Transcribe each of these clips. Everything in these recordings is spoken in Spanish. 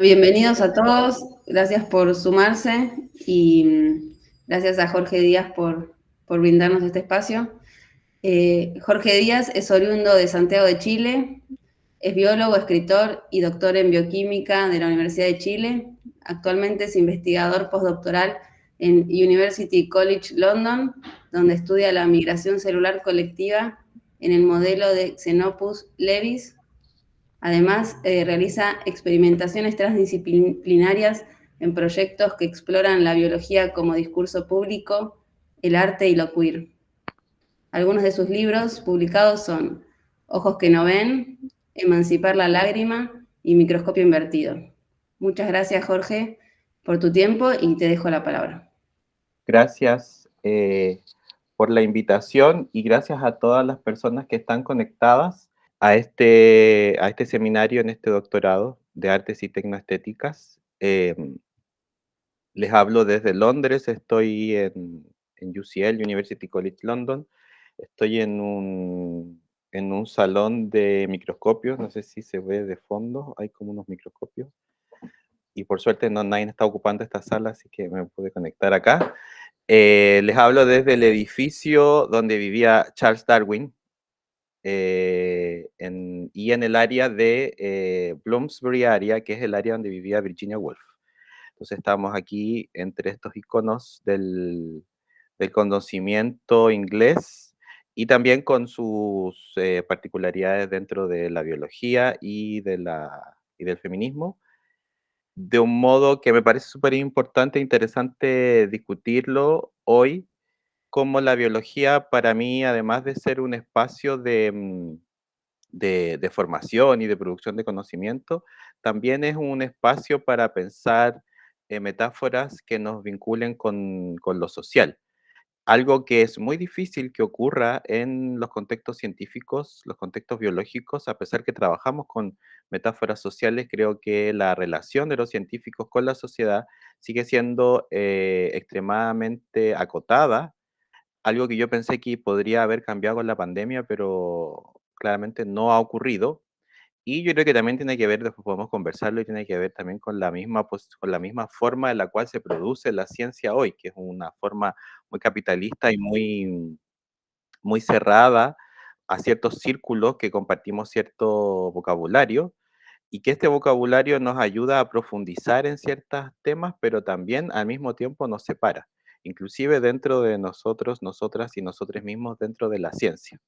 Bienvenidos a todos, gracias por sumarse y gracias a Jorge Díaz por brindarnos este espacio. Jorge Díaz es oriundo de Santiago de Chile, es biólogo, escritor y doctor en bioquímica de la Universidad de Chile. Actualmente es investigador postdoctoral en University College London, donde estudia la migración celular colectiva en el modelo de Xenopus levis. Además, realiza experimentaciones transdisciplinarias en proyectos que exploran la biología como discurso público, el arte y lo queer. Algunos de sus libros publicados son Ojos que no ven, Emancipar la lágrima y Microscopio invertido. Muchas gracias, Jorge, por tu tiempo y te dejo la palabra. Gracias por la invitación y gracias a todas las personas que están conectadas a este seminario en este doctorado de artes y tecnoestéticas. Les hablo desde Londres, estoy en UCL, University College London. Estoy en un salón de microscopios, no sé si se ve de fondo, hay como unos microscopios. Y por suerte nadie está ocupando esta sala, así que me pude conectar acá. Les hablo desde el edificio donde vivía Charles Darwin y en el área de Bloomsbury Area, que es el área donde vivía Virginia Woolf. Entonces estamos aquí entre estos iconos del conocimiento inglés y también con sus particularidades dentro de la biología y del feminismo, de un modo que me parece súper importante e interesante discutirlo hoy, como la biología para mí, además de ser un espacio de formación y de producción de conocimiento, también es un espacio para pensar metáforas que nos vinculen con lo social. Algo que es muy difícil que ocurra en los contextos científicos, los contextos biológicos, a pesar que trabajamos con metáforas sociales, creo que la relación de los científicos con la sociedad sigue siendo extremadamente acotada, algo que yo pensé que podría haber cambiado con la pandemia, pero claramente no ha ocurrido. Y yo creo que también tiene que ver, después podemos conversarlo, y tiene que ver también con la misma, con la misma forma en la cual se produce la ciencia hoy, que es una forma muy capitalista y muy cerrada a ciertos círculos que compartimos cierto vocabulario, y que este vocabulario nos ayuda a profundizar en ciertos temas, pero también al mismo tiempo nos separa, inclusive dentro de nosotros, nosotras y nosotros mismos dentro de la ciencia.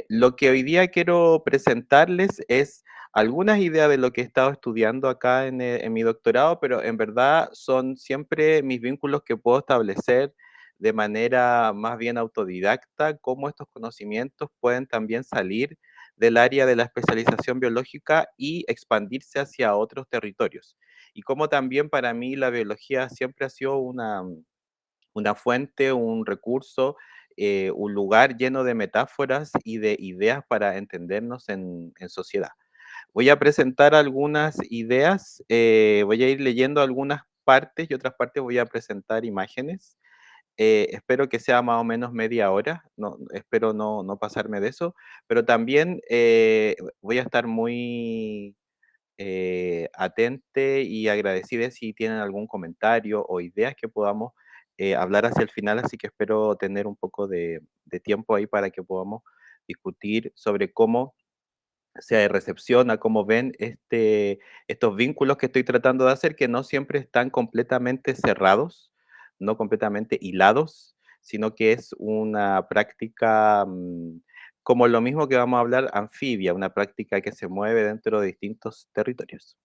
Lo que hoy día quiero presentarles es algunas ideas de lo que he estado estudiando acá en mi doctorado, pero en verdad son siempre mis vínculos que puedo establecer de manera más bien autodidacta, cómo estos conocimientos pueden también salir del área de la especialización biológica y expandirse hacia otros territorios. Y cómo también para mí la biología siempre ha sido una fuente, un recurso, un lugar lleno de metáforas y de ideas para entendernos en sociedad. Voy a presentar algunas ideas, voy a ir leyendo algunas partes y otras partes voy a presentar imágenes. Espero que sea más o menos media hora, no, espero no pasarme de eso, pero también voy a estar muy atente y agradecida si tienen algún comentario o ideas que podamos hablar hacia el final, así que espero tener un poco de tiempo ahí para que podamos discutir sobre cómo se recepciona, cómo ven estos vínculos que estoy tratando de hacer, que no siempre están completamente cerrados, no completamente hilados, sino que es una práctica como lo mismo que vamos a hablar, anfibia, una práctica que se mueve dentro de distintos territorios.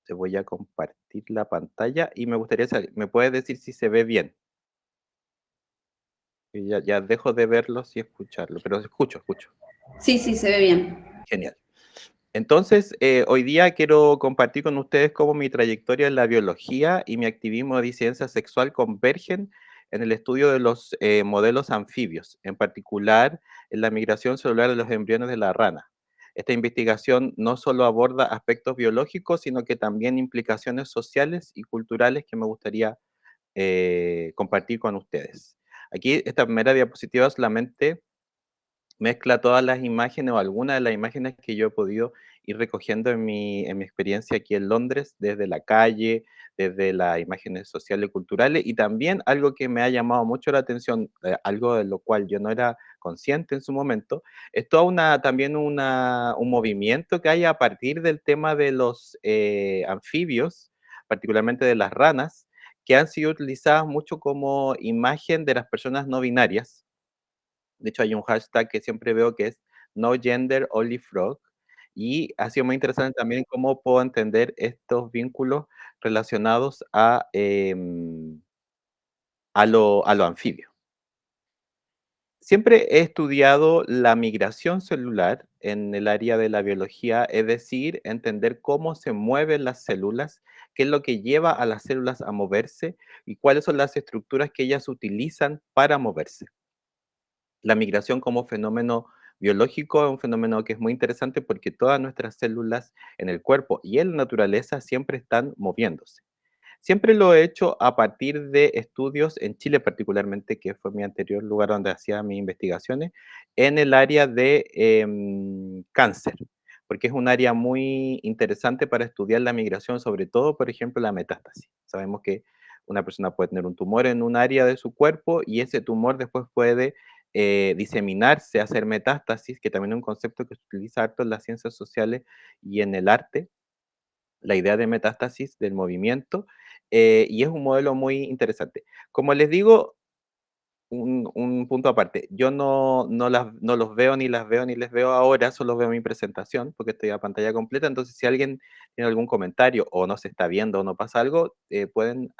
Te voy a compartir la pantalla y me gustaría saber, ¿me puedes decir si se ve bien? Que ya dejo de verlos y escucharlo, pero escucho. Sí, sí, se ve bien. Genial. Entonces, hoy día quiero compartir con ustedes cómo mi trayectoria en la biología y mi activismo de disidencia sexual convergen en el estudio de los modelos anfibios, en particular en la migración celular de los embriones de la rana. Esta investigación no solo aborda aspectos biológicos, sino que también implicaciones sociales y culturales que me gustaría compartir con ustedes. Aquí, esta primera diapositiva solamente mezcla todas las imágenes o algunas de las imágenes que yo he podido ir recogiendo en mi experiencia aquí en Londres, desde la calle, desde las imágenes sociales y culturales, y también algo que me ha llamado mucho la atención, algo de lo cual yo no era consciente en su momento, es toda también un movimiento que hay a partir del tema de los anfibios, particularmente de las ranas, que han sido utilizadas mucho como imagen de las personas no binarias. De hecho, hay un hashtag que siempre veo que es No Gender Only Frog, y ha sido muy interesante también cómo puedo entender estos vínculos relacionados a lo anfibio. Siempre he estudiado la migración celular en el área de la biología, es decir, entender cómo se mueven las células, qué es lo que lleva a las células a moverse y cuáles son las estructuras que ellas utilizan para moverse. La migración como fenómeno biológico es un fenómeno que es muy interesante porque todas nuestras células en el cuerpo y en la naturaleza siempre están moviéndose. Siempre lo he hecho a partir de estudios en Chile particularmente, que fue mi anterior lugar donde hacía mis investigaciones, en el área de cáncer, porque es un área muy interesante para estudiar la migración, sobre todo, por ejemplo, la metástasis. Sabemos que una persona puede tener un tumor en un área de su cuerpo y ese tumor después puede diseminarse, hacer metástasis, que también es un concepto que se utiliza harto en las ciencias sociales y en el arte, la idea de metástasis del movimiento, y es un modelo muy interesante. Como les digo, un punto aparte, yo no los veo, ni las veo, ni les veo ahora, solo veo mi presentación, porque estoy a pantalla completa, entonces si alguien tiene algún comentario, o no se está viendo, o no pasa algo, pueden,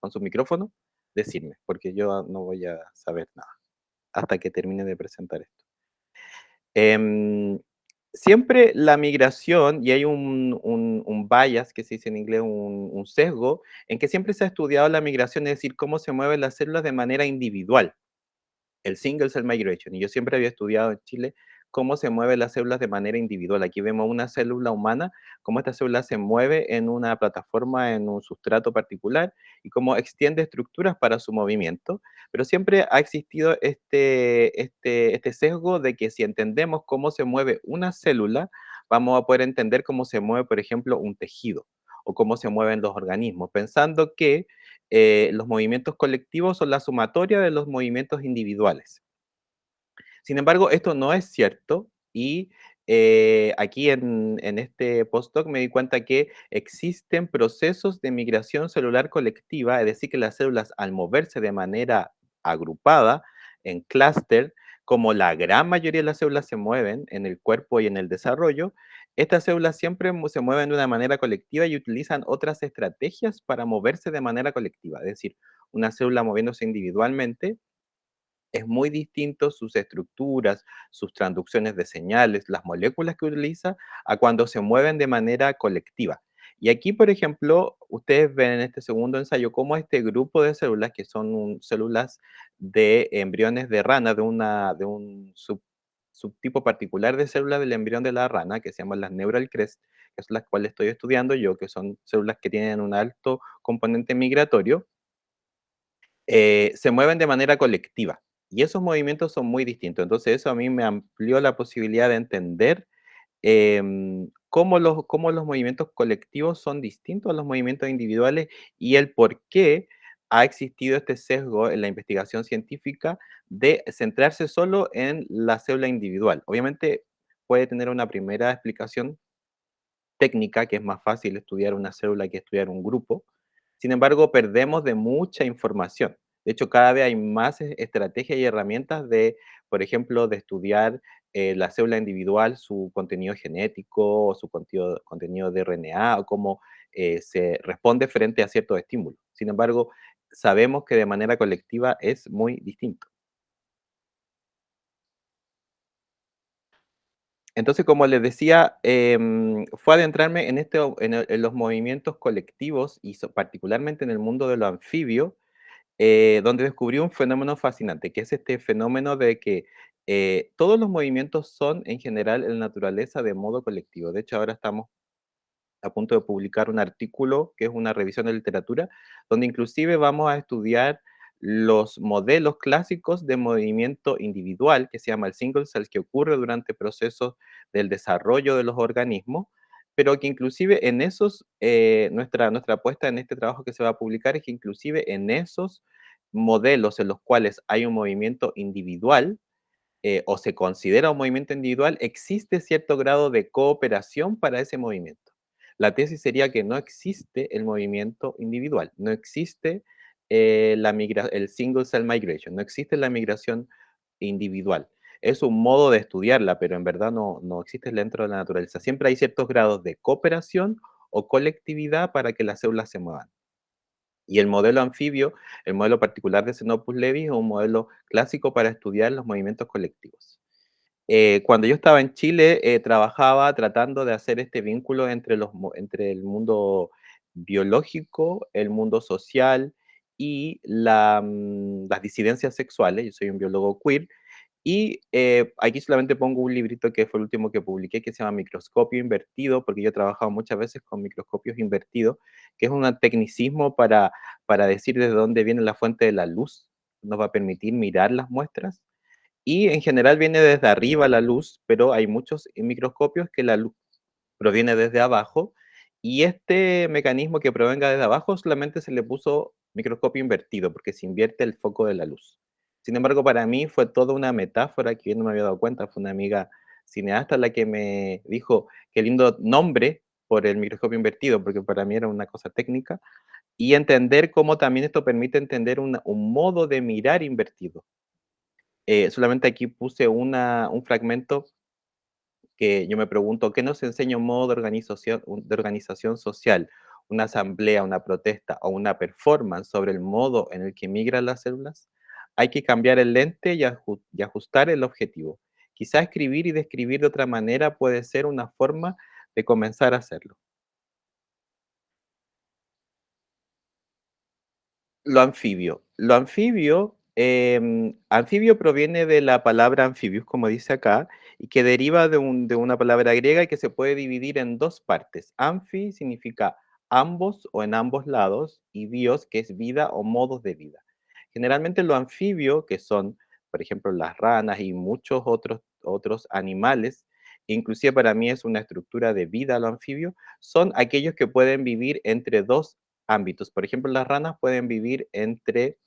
con su micrófono, decirme, porque yo no voy a saber nada, hasta que termine de presentar esto. Em, Siempre la migración, y hay un bias, que se dice en inglés, un sesgo, en que siempre se ha estudiado la migración, es decir, cómo se mueven las células de manera individual, el single cell migration. Y yo siempre había estudiado en Chile cómo se mueven las células de manera individual. Aquí vemos una célula humana, cómo esta célula se mueve en una plataforma, en un sustrato particular, y cómo extiende estructuras para su movimiento. Pero siempre ha existido este sesgo de que si entendemos cómo se mueve una célula, vamos a poder entender cómo se mueve, por ejemplo, un tejido o cómo se mueven los organismos, pensando que los movimientos colectivos son la sumatoria de los movimientos individuales. Sin embargo, esto no es cierto y aquí en este postdoc me di cuenta que existen procesos de migración celular colectiva, es decir, que las células al moverse de manera agrupada, en clúster, como la gran mayoría de las células se mueven en el cuerpo y en el desarrollo, estas células siempre se mueven de una manera colectiva y utilizan otras estrategias para moverse de manera colectiva. Es decir, una célula moviéndose individualmente es muy distinto sus estructuras, sus transducciones de señales, las moléculas que utiliza, a cuando se mueven de manera colectiva. Y aquí, por ejemplo, ustedes ven en este segundo ensayo cómo este grupo de células, que son células de embriones de rana, de un subtipo particular de células del embrión de la rana, que se llaman las neural crest, que son las cuales estoy estudiando yo, que son células que tienen un alto componente migratorio, se mueven de manera colectiva y esos movimientos son muy distintos. Entonces eso a mí me amplió la posibilidad de entender cómo los movimientos colectivos son distintos a los movimientos individuales y el por qué ha existido este sesgo en la investigación científica de centrarse solo en la célula individual. Obviamente puede tener una primera explicación técnica, que es más fácil estudiar una célula que estudiar un grupo. Sin embargo, perdemos de mucha información. De hecho, cada vez hay más estrategias y herramientas de, por ejemplo, de estudiar la célula individual, su contenido genético, o su contenido de RNA, o cómo se responde frente a ciertos estímulos. Sin embargo, sabemos que de manera colectiva es muy distinto. Entonces, como les decía, fue adentrarme en los movimientos colectivos y particularmente en el mundo de lo anfibio, donde descubrí un fenómeno fascinante, que es este fenómeno de que todos los movimientos son en general en la naturaleza de modo colectivo. De hecho, ahora estamos a punto de publicar un artículo que es una revisión de literatura, donde inclusive vamos a estudiar los modelos clásicos de movimiento individual, que se llama el single cell, que ocurre durante procesos del desarrollo de los organismos, pero que inclusive en esos, nuestra apuesta en este trabajo que se va a publicar es que inclusive en esos modelos en los cuales hay un movimiento individual, o se considera un movimiento individual, existe cierto grado de cooperación para ese movimiento. La tesis sería que no existe el movimiento individual, no existe el single cell migration, no existe la migración individual. Es un modo de estudiarla, pero en verdad no existe dentro de la naturaleza. Siempre hay ciertos grados de cooperación o colectividad para que las células se muevan. Y el modelo anfibio, el modelo particular de Xenopus levi, es un modelo clásico para estudiar los movimientos colectivos. Cuando yo estaba en Chile, trabajaba tratando de hacer este vínculo entre el mundo biológico, el mundo social y las disidencias sexuales. Yo soy un biólogo queer y aquí solamente pongo un librito que fue el último que publiqué, que se llama Microscopio Invertido, porque yo he trabajado muchas veces con microscopios invertidos, que es un tecnicismo para decir desde dónde viene la fuente de la luz. Nos va a permitir mirar las muestras. Y en general viene desde arriba la luz, pero hay muchos microscopios que la luz proviene desde abajo. Y este mecanismo que provenga desde abajo solamente se le puso microscopio invertido, porque se invierte el foco de la luz. Sin embargo, para mí fue toda una metáfora que yo no me había dado cuenta. Fue una amiga cineasta la que me dijo qué lindo nombre por el microscopio invertido, porque para mí era una cosa técnica, y entender cómo también esto permite entender un modo de mirar invertido. Solamente aquí puse un fragmento que yo me pregunto, ¿qué nos enseña un modo de organización social, una asamblea, una protesta o una performance sobre el modo en el que migran las células? Hay que cambiar el lente y ajustar el objetivo. Quizá escribir y describir de otra manera puede ser una forma de comenzar a hacerlo. Lo anfibio. Lo anfibio, anfibio proviene de la palabra amphibius, como dice acá, y que deriva de una palabra griega y que se puede dividir en dos partes. Amphi significa ambos o en ambos lados, y bios, que es vida o modos de vida. Generalmente lo anfibio, que son, por ejemplo, las ranas y muchos otros animales, inclusive para mí es una estructura de vida lo anfibio, son aquellos que pueden vivir entre dos ámbitos. Por ejemplo, las ranas pueden vivir entre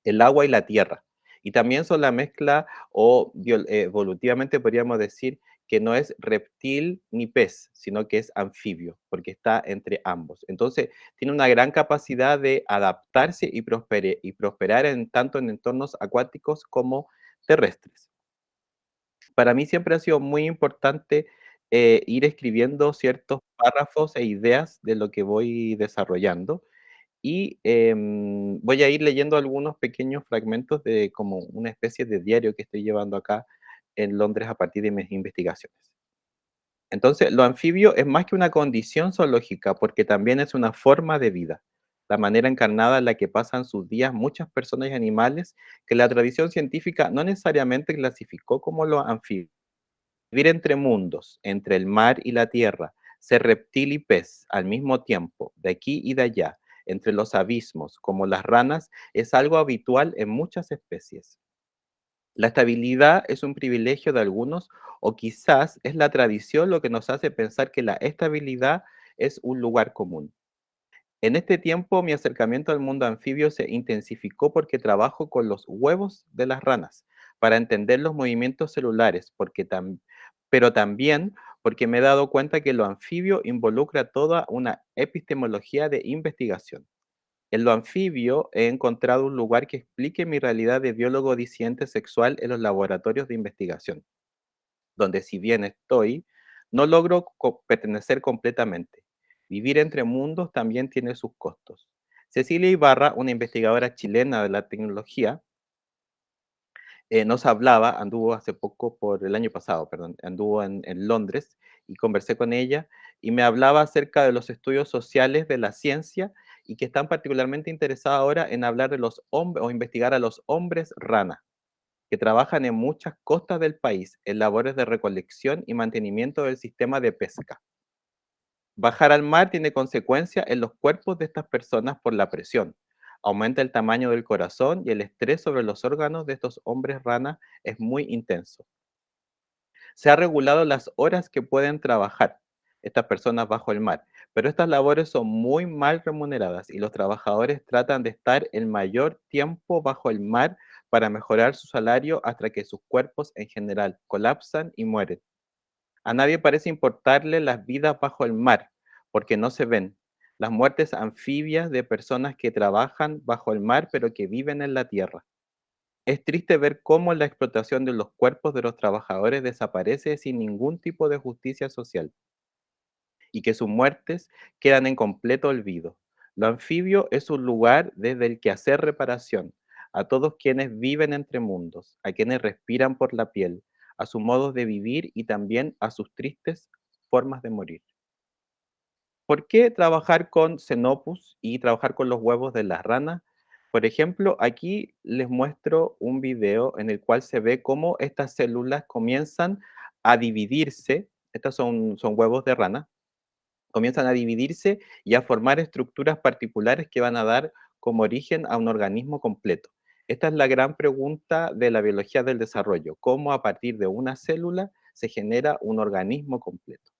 el agua y la tierra. Y también son la mezcla o evolutivamente podríamos decir que no es reptil ni pez, sino que es anfibio, porque está entre ambos. Entonces, tiene una gran capacidad de adaptarse y prosperar tanto en entornos acuáticos como terrestres. Para mí siempre ha sido muy importante ir escribiendo ciertos párrafos e ideas de lo que voy desarrollando y voy a ir leyendo algunos pequeños fragmentos de como una especie de diario que estoy llevando acá en Londres a partir de mis investigaciones. Entonces, lo anfibio es más que una condición zoológica porque también es una forma de vida, la manera encarnada en la que pasan sus días muchas personas y animales que la tradición científica no necesariamente clasificó como los anfibios. Vivir entre mundos, entre el mar y la tierra, ser reptil y pez al mismo tiempo, de aquí y de allá, entre los abismos, como las ranas, es algo habitual en muchas especies. La estabilidad es un privilegio de algunos o quizás es la tradición lo que nos hace pensar que la estabilidad es un lugar común. En este tiempo, mi acercamiento al mundo anfibio se intensificó porque trabajo con los huevos de las ranas para entender los movimientos celulares, pero también porque me he dado cuenta que lo anfibio involucra toda una epistemología de investigación. En lo anfibio he encontrado un lugar que explique mi realidad de biólogo disidente sexual en los laboratorios de investigación, donde si bien estoy, no logro pertenecer completamente. Vivir entre mundos también tiene sus costos. Cecilia Ibarra, una investigadora chilena de la tecnología, nos hablaba, anduvo hace poco, por el año pasado, perdón, anduvo en Londres y conversé con ella y me hablaba acerca de los estudios sociales de la ciencia y que están particularmente interesados ahora en hablar de los hombres o investigar a los hombres rana que trabajan en muchas costas del país en labores de recolección y mantenimiento del sistema de pesca. Bajar al mar tiene consecuencias en los cuerpos de estas personas por la presión. aumenta el tamaño del corazón y el estrés sobre los órganos de estos hombres rana es muy intenso. Se ha regulado las horas que pueden trabajar estas personas bajo el mar, pero estas labores son muy mal remuneradas y los trabajadores tratan de estar el mayor tiempo bajo el mar para mejorar su salario hasta que sus cuerpos en general colapsan y mueren. A nadie parece importarle las vidas bajo el mar, porque no se ven. Las muertes anfibias de personas que trabajan bajo el mar pero que viven en la tierra. Es triste ver cómo la explotación de los cuerpos de los trabajadores desaparece sin ningún tipo de justicia social y que sus muertes quedan en completo olvido. Lo anfibio es un lugar desde el que hacer reparación a todos quienes viven entre mundos, a quienes respiran por la piel, a sus modos de vivir y también a sus tristes formas de morir. ¿Por qué trabajar con Xenopus y trabajar con los huevos de las ranas? Por ejemplo, aquí les muestro un video en el cual se ve cómo estas células comienzan a dividirse. Estos son huevos de rana, comienzan a dividirse y a formar estructuras particulares que van a dar como origen a un organismo completo. Esta es la gran pregunta de la biología del desarrollo, cómo a partir de una célula se genera un organismo completo.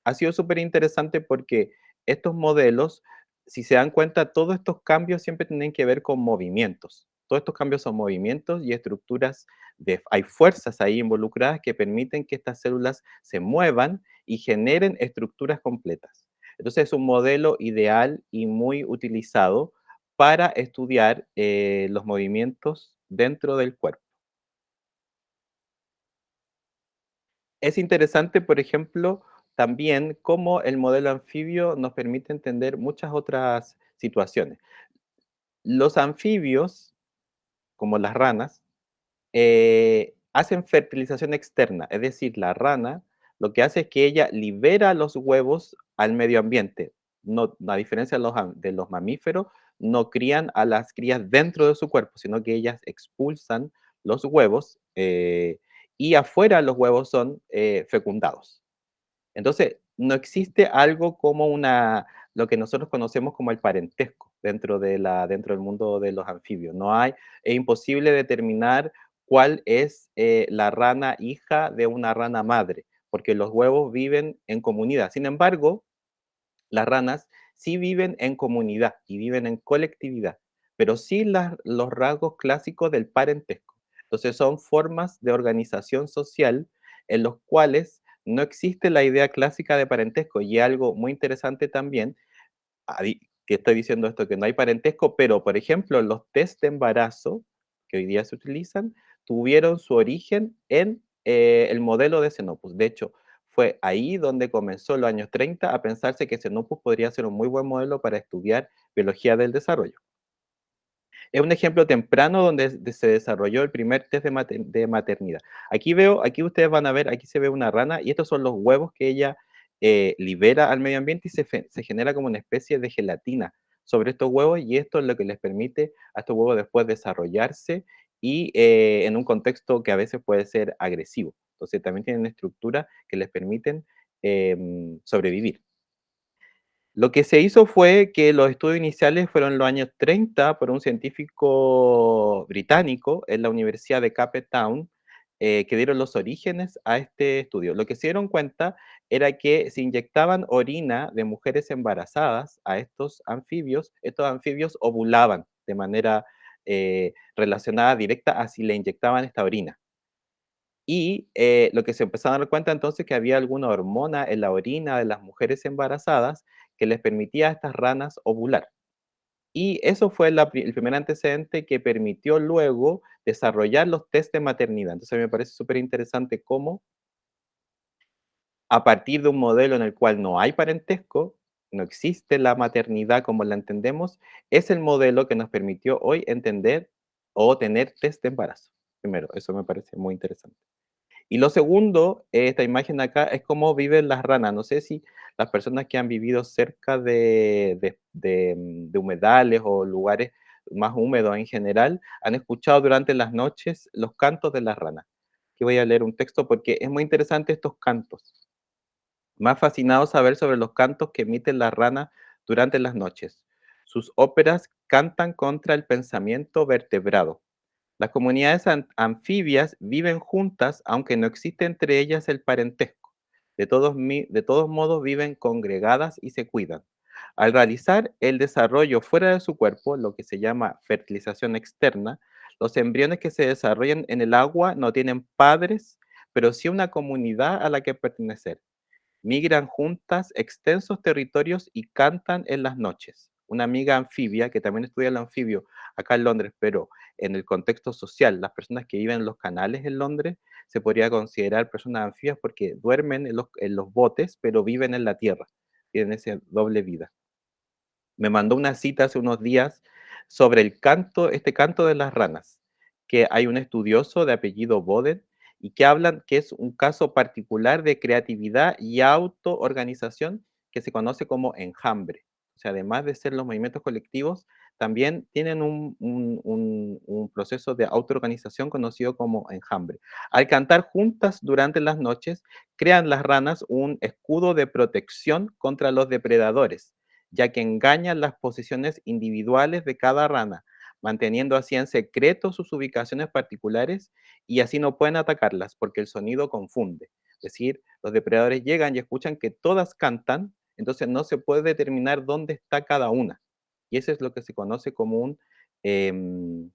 Ha sido súper interesante porque estos modelos, si se dan cuenta, todos estos cambios siempre tienen que ver con movimientos. Todos estos cambios son movimientos y estructuras hay fuerzas ahí involucradas que permiten que estas células se muevan y generen estructuras completas. Entonces es un modelo ideal y muy utilizado para estudiar los movimientos dentro del cuerpo. Es interesante, por ejemplo, también cómo el modelo anfibio nos permite entender muchas otras situaciones. Los anfibios, como las ranas, hacen fertilización externa, es decir, la rana lo que hace es que ella libera los huevos al medio ambiente. No, a diferencia de de los mamíferos, no crían a las crías dentro de su cuerpo, sino que ellas expulsan los huevos y afuera los huevos son fecundados. Entonces, no existe algo como lo que nosotros conocemos como el parentesco dentro del mundo de los anfibios. Es imposible determinar cuál es la rana hija de una rana madre, porque los huevos viven en comunidad. Sin embargo, las ranas sí viven en comunidad y viven en colectividad, pero sí los rasgos clásicos del parentesco. Entonces son formas de organización social en los cuales no existe la idea clásica de parentesco y algo muy interesante también, que estoy diciendo esto, que no hay parentesco, pero por ejemplo los test de embarazo que hoy día se utilizan tuvieron su origen en el modelo de Xenopus. De hecho, fue ahí donde comenzó en los años 30 a pensarse que Xenopus podría ser un muy buen modelo para estudiar biología del desarrollo. Es un ejemplo temprano donde se desarrolló el primer test de maternidad. Aquí ustedes van a ver, aquí se ve una rana y estos son los huevos que ella libera al medio ambiente y se genera como una especie de gelatina sobre estos huevos y esto es lo que les permite a estos huevos después desarrollarse y en un contexto que a veces puede ser agresivo. Entonces también tienen estructuras que les permiten sobrevivir. Lo que se hizo fue que los estudios iniciales fueron en los años 30 por un científico británico en la Universidad de Cape Town, que dieron los orígenes a este estudio. Lo que se dieron cuenta era que si inyectaban orina de mujeres embarazadas a estos anfibios ovulaban de manera relacionada directa a si le inyectaban esta orina. Y lo que se empezaron a dar cuenta entonces que había alguna hormona en la orina de las mujeres embarazadas que les permitía a estas ranas ovular. Y eso fue el primer antecedente que permitió luego desarrollar los test de maternidad. Entonces a mí me parece súper interesante cómo a partir de un modelo en el cual no hay parentesco, no existe la maternidad como la entendemos, es el modelo que nos permitió hoy entender o tener test de embarazo. Primero, eso me parece muy interesante. Y lo segundo, esta imagen de acá, es cómo viven las ranas. No sé si las personas que han vivido cerca de humedales o lugares más húmedos en general han escuchado durante las noches los cantos de las ranas. Aquí voy a leer un texto porque es muy interesante estos cantos. Me ha fascinado saber sobre los cantos que emiten las ranas durante las noches. Sus óperas cantan contra el pensamiento vertebrado. Las comunidades anfibias viven juntas, aunque no existe entre ellas el parentesco. De todos modos viven congregadas y se cuidan. Al realizar el desarrollo fuera de su cuerpo, lo que se llama fertilización externa, los embriones que se desarrollan en el agua no tienen padres, pero sí una comunidad a la que pertenecer. Migran juntas extensos territorios y cantan en las noches. Una amiga anfibia, que también estudia el anfibio acá en Londres, pero en el contexto social, las personas que viven en los canales en Londres se podría considerar personas anfibias porque duermen en los botes, pero viven en la tierra, tienen esa doble vida. Me mandó una cita hace unos días sobre el canto, este canto de las ranas, que hay un estudioso de apellido Boden y que hablan que es un caso particular de creatividad y autoorganización que se conoce como enjambre. O sea, además de ser los movimientos colectivos, también tienen un proceso de autoorganización conocido como enjambre. Al cantar juntas durante las noches, crean las ranas un escudo de protección contra los depredadores, ya que engañan las posiciones individuales de cada rana, manteniendo así en secreto sus ubicaciones particulares y así no pueden atacarlas porque el sonido confunde. Es decir, los depredadores llegan y escuchan que todas cantan, entonces no se puede determinar dónde está cada una. Y eso es lo que se conoce como em,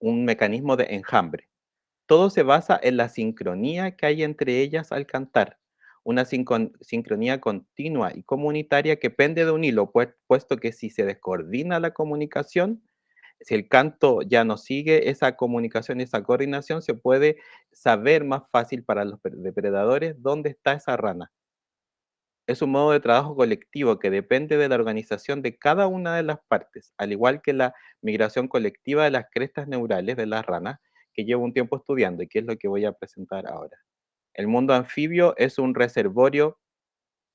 un mecanismo de enjambre. Todo se basa en la sincronía que hay entre ellas al cantar, una sincronía continua y comunitaria que pende de un hilo, puesto que si se descoordina la comunicación, si el canto ya no sigue esa comunicación, esa coordinación, se puede saber más fácil para los depredadores dónde está esa rana. Es un modo de trabajo colectivo que depende de la organización de cada una de las partes, al igual que la migración colectiva de las crestas neurales de las ranas, que llevo un tiempo estudiando y que es lo que voy a presentar ahora. El mundo anfibio es un reservorio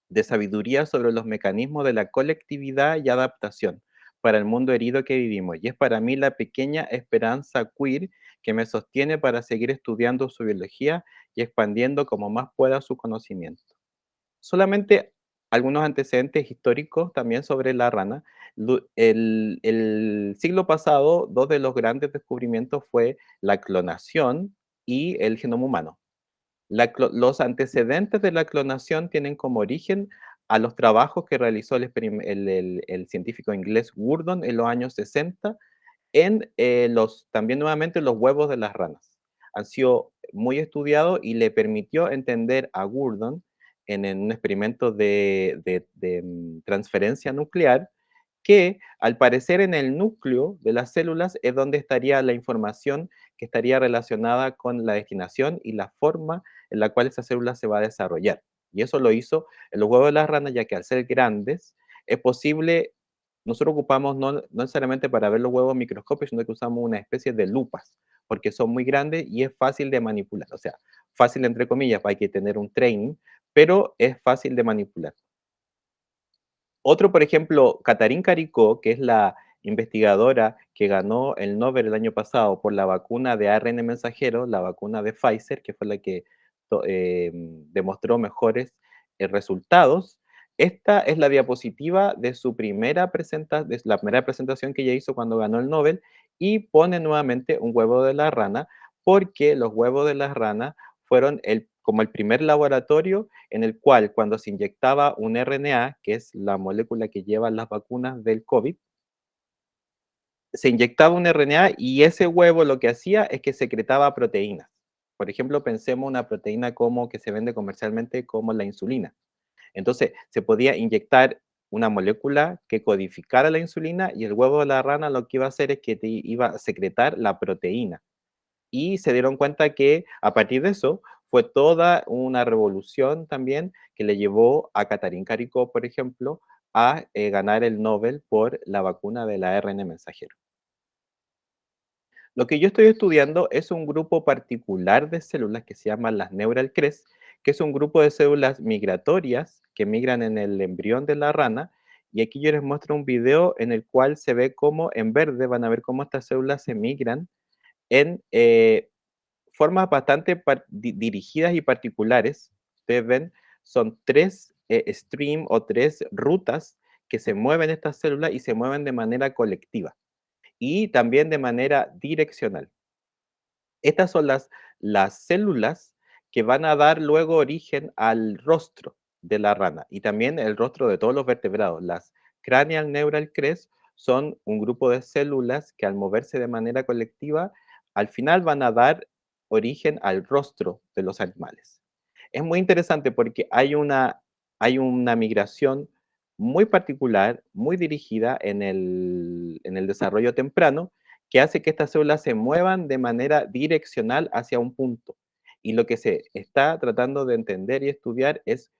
de sabiduría sobre los mecanismos de la colectividad y adaptación para el mundo herido que vivimos, y es para mí la pequeña esperanza queer que me sostiene para seguir estudiando su biología y expandiendo como más pueda su conocimiento. Solamente algunos antecedentes históricos también sobre la rana. El siglo pasado, dos de los grandes descubrimientos fue la clonación y el genoma humano. Los antecedentes de la clonación tienen como origen a los trabajos que realizó el científico inglés Gurdon en los años 60 en también nuevamente los huevos de las ranas. Han sido muy estudiados y le permitió entender a Gurdon en un experimento de transferencia nuclear que al parecer en el núcleo de las células es donde estaría la información que estaría relacionada con la destinación y la forma en la cual esa célula se va a desarrollar. Y eso lo hizo en los huevos de las ranas, ya que al ser grandes es posible, nosotros ocupamos no necesariamente para ver los huevos microscopios, sino que usamos una especie de lupas, porque son muy grandes y es fácil de manipular. O sea, fácil entre comillas, hay que tener un training, pero es fácil de manipular. Otro, por ejemplo, Katarín Caricó, que es la investigadora que ganó el Nobel el año pasado por la vacuna de ARN mensajero, la vacuna de Pfizer, que fue la que demostró mejores resultados. Esta es la diapositiva de de la primera presentación que ella hizo cuando ganó el Nobel y pone nuevamente un huevo de la rana porque los huevos de la rana fueron como el primer laboratorio en el cual cuando se inyectaba un RNA, que es la molécula que lleva las vacunas del COVID, se inyectaba un RNA y ese huevo lo que hacía es que secretaba proteínas. Por ejemplo, pensemos una proteína como que se vende comercialmente como la insulina. Entonces, se podía inyectar una molécula que codificara la insulina y el huevo de la rana lo que iba a hacer es que te iba a secretar la proteína y se dieron cuenta que a partir de eso fue toda una revolución también que le llevó a Katarín Caricó, por ejemplo, a ganar el Nobel por la vacuna del ARN mensajero. Lo que yo estoy estudiando es un grupo particular de células que se llaman las Neural Crest, que es un grupo de células migratorias que migran en el embrión de la rana. Y aquí yo les muestro un video en el cual se ve cómo en verde van a ver cómo estas células se migran en formas bastante dirigidas y particulares. Ustedes ven, son tres stream o tres rutas que se mueven estas células y se mueven de manera colectiva y también de manera direccional. Estas son las células que van a dar luego origen al rostro de la rana y también el rostro de todos los vertebrados. Las cranial neural crest son un grupo de células que al moverse de manera colectiva, al final van a dar origen al rostro de los animales. Es muy interesante porque hay una migración muy particular, muy dirigida en el desarrollo temprano, que hace que estas células se muevan de manera direccional hacia un punto. Y lo que se está tratando de entender y estudiar es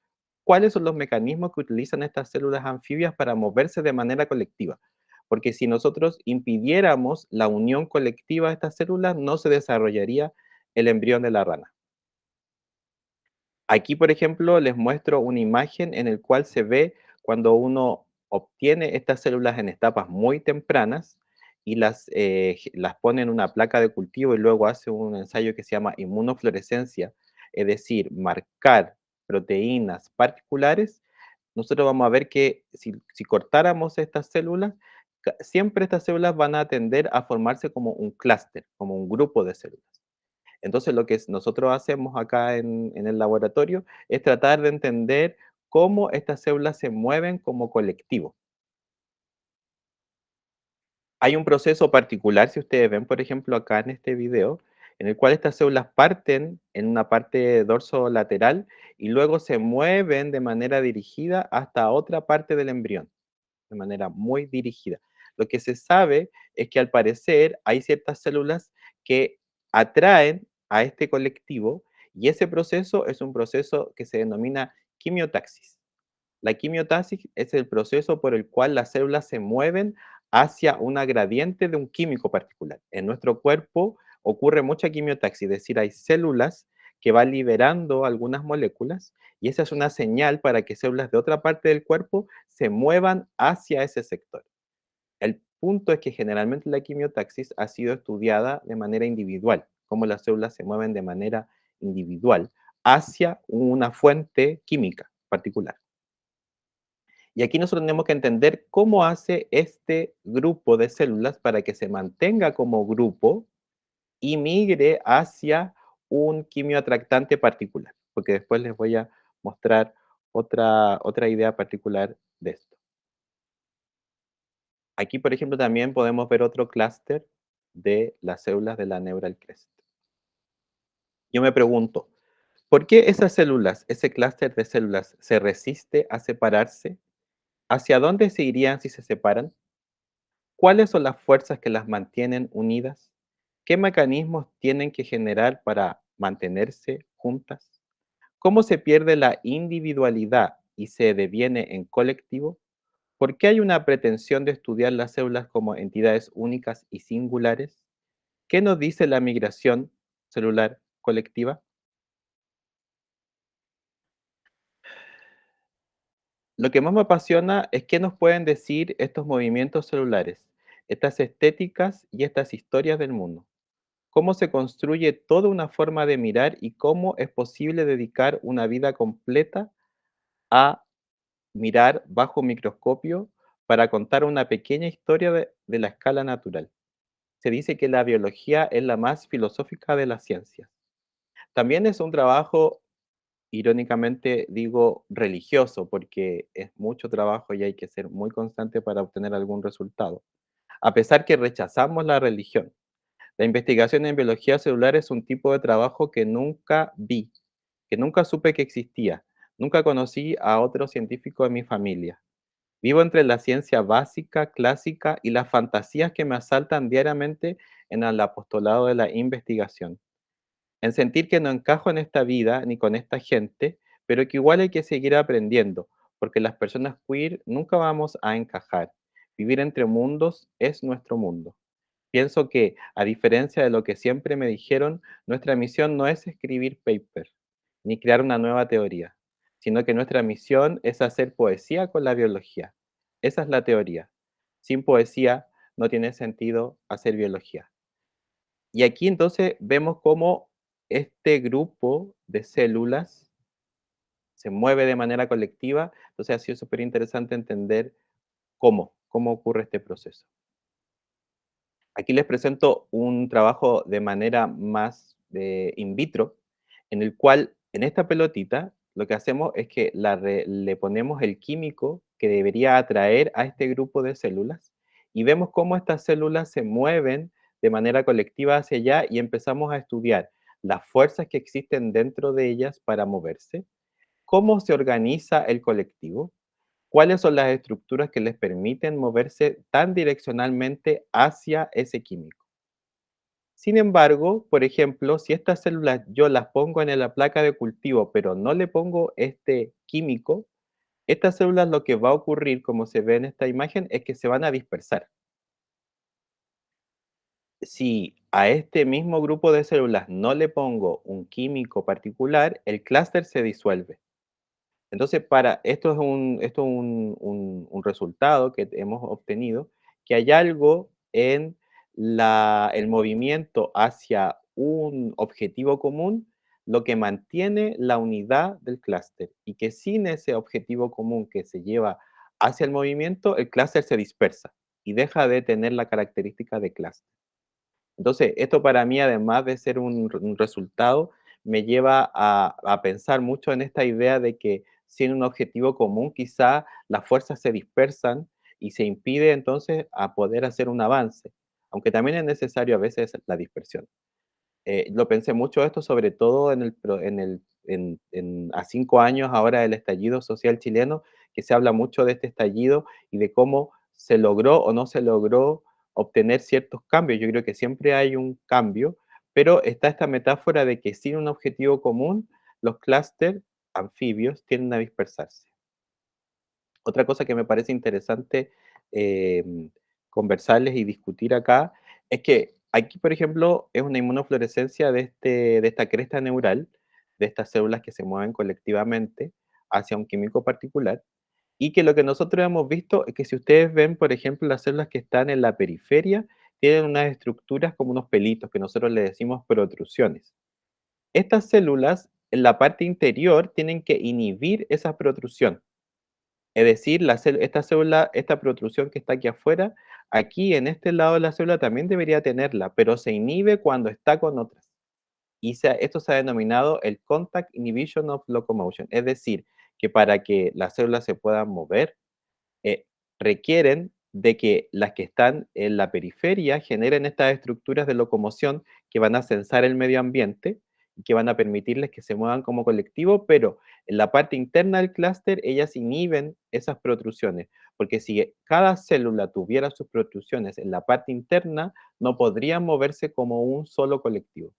cuáles son los mecanismos que utilizan estas células anfibias para moverse de manera colectiva. Porque si nosotros impidiéramos la unión colectiva de estas células, no se desarrollaría el embrión de la rana. Aquí, por ejemplo, les muestro una imagen en el cual se ve cuando uno obtiene estas células en etapas muy tempranas y las pone en una placa de cultivo y luego hace un ensayo que se llama inmunofluorescencia, es decir, marcar proteínas particulares. Nosotros vamos a ver que si cortáramos estas células, siempre estas células van a tender a formarse como un clúster, como un grupo de células. Entonces, lo que nosotros hacemos acá en el laboratorio es tratar de entender cómo estas células se mueven como colectivo. Hay un proceso particular, si ustedes ven, por ejemplo, acá en este video, en el cual estas células parten en una parte dorsolateral y luego se mueven de manera dirigida hasta otra parte del embrión, de manera muy dirigida. Lo que se sabe es que al parecer hay ciertas células que atraen a este colectivo y ese proceso es un proceso que se denomina quimiotaxis. La quimiotaxis es el proceso por el cual las células se mueven hacia una gradiente de un químico particular. En nuestro cuerpo ocurre mucha quimiotaxis, es decir, hay células que van liberando algunas moléculas y esa es una señal para que células de otra parte del cuerpo se muevan hacia ese sector. El punto es que generalmente la quimiotaxis ha sido estudiada de manera individual, cómo las células se mueven de manera individual hacia una fuente química particular. Y aquí nosotros tenemos que entender cómo hace este grupo de células para que se mantenga como grupo y migre hacia un quimioatractante particular, porque después les voy a mostrar otra idea particular de esto. Aquí, por ejemplo, también podemos ver otro clúster de las células de la neural crest. Yo me pregunto, ¿por qué esas células, ese clúster de células, se resiste a separarse? ¿Hacia dónde se irían si se separan? ¿Cuáles son las fuerzas que las mantienen unidas? ¿Qué mecanismos tienen que generar para mantenerse juntas? ¿Cómo se pierde la individualidad y se deviene en colectivo? ¿Por qué hay una pretensión de estudiar las células como entidades únicas y singulares? ¿Qué nos dice la migración celular colectiva? Lo que más me apasiona es qué nos pueden decir estos movimientos celulares, estas estéticas y estas historias del mundo. Cómo se construye toda una forma de mirar y cómo es posible dedicar una vida completa a mirar bajo un microscopio para contar una pequeña historia de la escala natural. Se dice que la biología es la más filosófica de las ciencias. También es un trabajo, irónicamente digo, religioso, porque es mucho trabajo y hay que ser muy constante para obtener algún resultado. A pesar que rechazamos la religión, la investigación en biología celular es un tipo de trabajo que nunca vi, que nunca supe que existía. Nunca conocí a otro científico de mi familia. Vivo entre la ciencia básica, clásica y las fantasías que me asaltan diariamente en el apostolado de la investigación. En sentir que no encajo en esta vida ni con esta gente, pero que igual hay que seguir aprendiendo, porque las personas queer nunca vamos a encajar. Vivir entre mundos es nuestro mundo. Pienso que, a diferencia de lo que siempre me dijeron, nuestra misión no es escribir paper, ni crear una nueva teoría, sino que nuestra misión es hacer poesía con la biología. Esa es la teoría. Sin poesía no tiene sentido hacer biología. Y aquí entonces vemos cómo este grupo de células se mueve de manera colectiva. Entonces ha sido súper interesante entender ¿Cómo ocurre este proceso? Aquí les presento un trabajo de manera más in vitro, en el cual en esta pelotita lo que hacemos es que le ponemos el químico que debería atraer a este grupo de células y vemos cómo estas células se mueven de manera colectiva hacia allá y empezamos a estudiar las fuerzas que existen dentro de ellas para moverse, cómo se organiza el colectivo, cuáles son las estructuras que les permiten moverse tan direccionalmente hacia ese químico. Sin embargo, por ejemplo, si estas células yo las pongo en la placa de cultivo, pero no le pongo este químico, estas células lo que va a ocurrir, como se ve en esta imagen, es que se van a dispersar. Si a este mismo grupo de células no le pongo un químico particular, el clúster se disuelve. Entonces, esto es un resultado que hemos obtenido, que hay algo en el movimiento hacia un objetivo común, lo que mantiene la unidad del clúster, y que sin ese objetivo común que se lleva hacia el movimiento, el clúster se dispersa y deja de tener la característica de clúster. Entonces, esto para mí, además de ser un resultado, me lleva a pensar mucho en esta idea de que sin un objetivo común, quizá las fuerzas se dispersan y se impide entonces a poder hacer un avance, aunque también es necesario a veces la dispersión. Lo pensé mucho esto, sobre todo en el, pro- en- a 5 años ahora del estallido social chileno, que se habla mucho de este estallido y de cómo se logró o no se logró obtener ciertos cambios. Yo creo que siempre hay un cambio, pero está esta metáfora de que sin un objetivo común, los clústeres anfibios tienden a dispersarse. Otra cosa que me parece interesante conversarles y discutir acá es que aquí, por ejemplo, es una inmunofluorescencia de esta cresta neural, de estas células que se mueven colectivamente hacia un químico particular, y que lo que nosotros hemos visto es que si ustedes ven, por ejemplo, las células que están en la periferia, tienen unas estructuras como unos pelitos que nosotros le decimos protrusiones. Estas células en la parte interior tienen que inhibir esa protrusión, es decir, esta célula, esta protrusión que está aquí afuera, aquí en este lado de la célula también debería tenerla, pero se inhibe cuando está con otras. Esto se ha denominado el Contact Inhibition of Locomotion, es decir, que para que las células se puedan mover, eh, requieren de que las que están en la periferia generen estas estructuras de locomoción que van a censar el medio ambiente y que van a permitirles que se muevan como colectivo, pero en la parte interna del clúster ellas inhiben esas protrusiones, porque si cada célula tuviera sus protrusiones en la parte interna, no podrían moverse como un solo colectivo.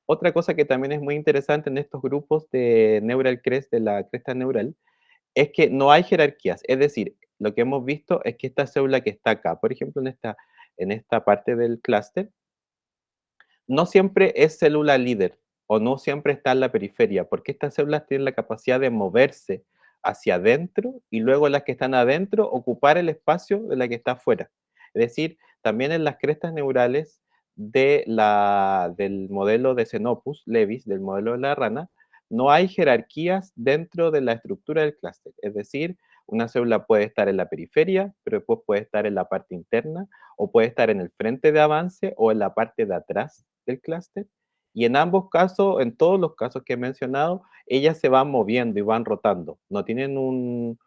Otra cosa que también es muy interesante en estos grupos de Neural Crest, de la cresta neural, es que no hay jerarquías. Es decir, lo que hemos visto es que esta célula que está acá, por ejemplo, en esta parte del clúster, no siempre es célula líder o no siempre está en la periferia, porque estas células tienen la capacidad de moverse hacia adentro y luego las que están adentro ocupar el espacio de la que está afuera. Es decir, también en las crestas neurales del modelo de Xenopus levis, del modelo de la rana, no hay jerarquías dentro de la estructura del clúster. Es decir, una célula puede estar en la periferia, pero después puede estar en la parte interna, o puede estar en el frente de avance o en la parte de atrás del clúster. Y en ambos casos, en todos los casos que he mencionado, ellas se van moviendo y van rotando. No tienen un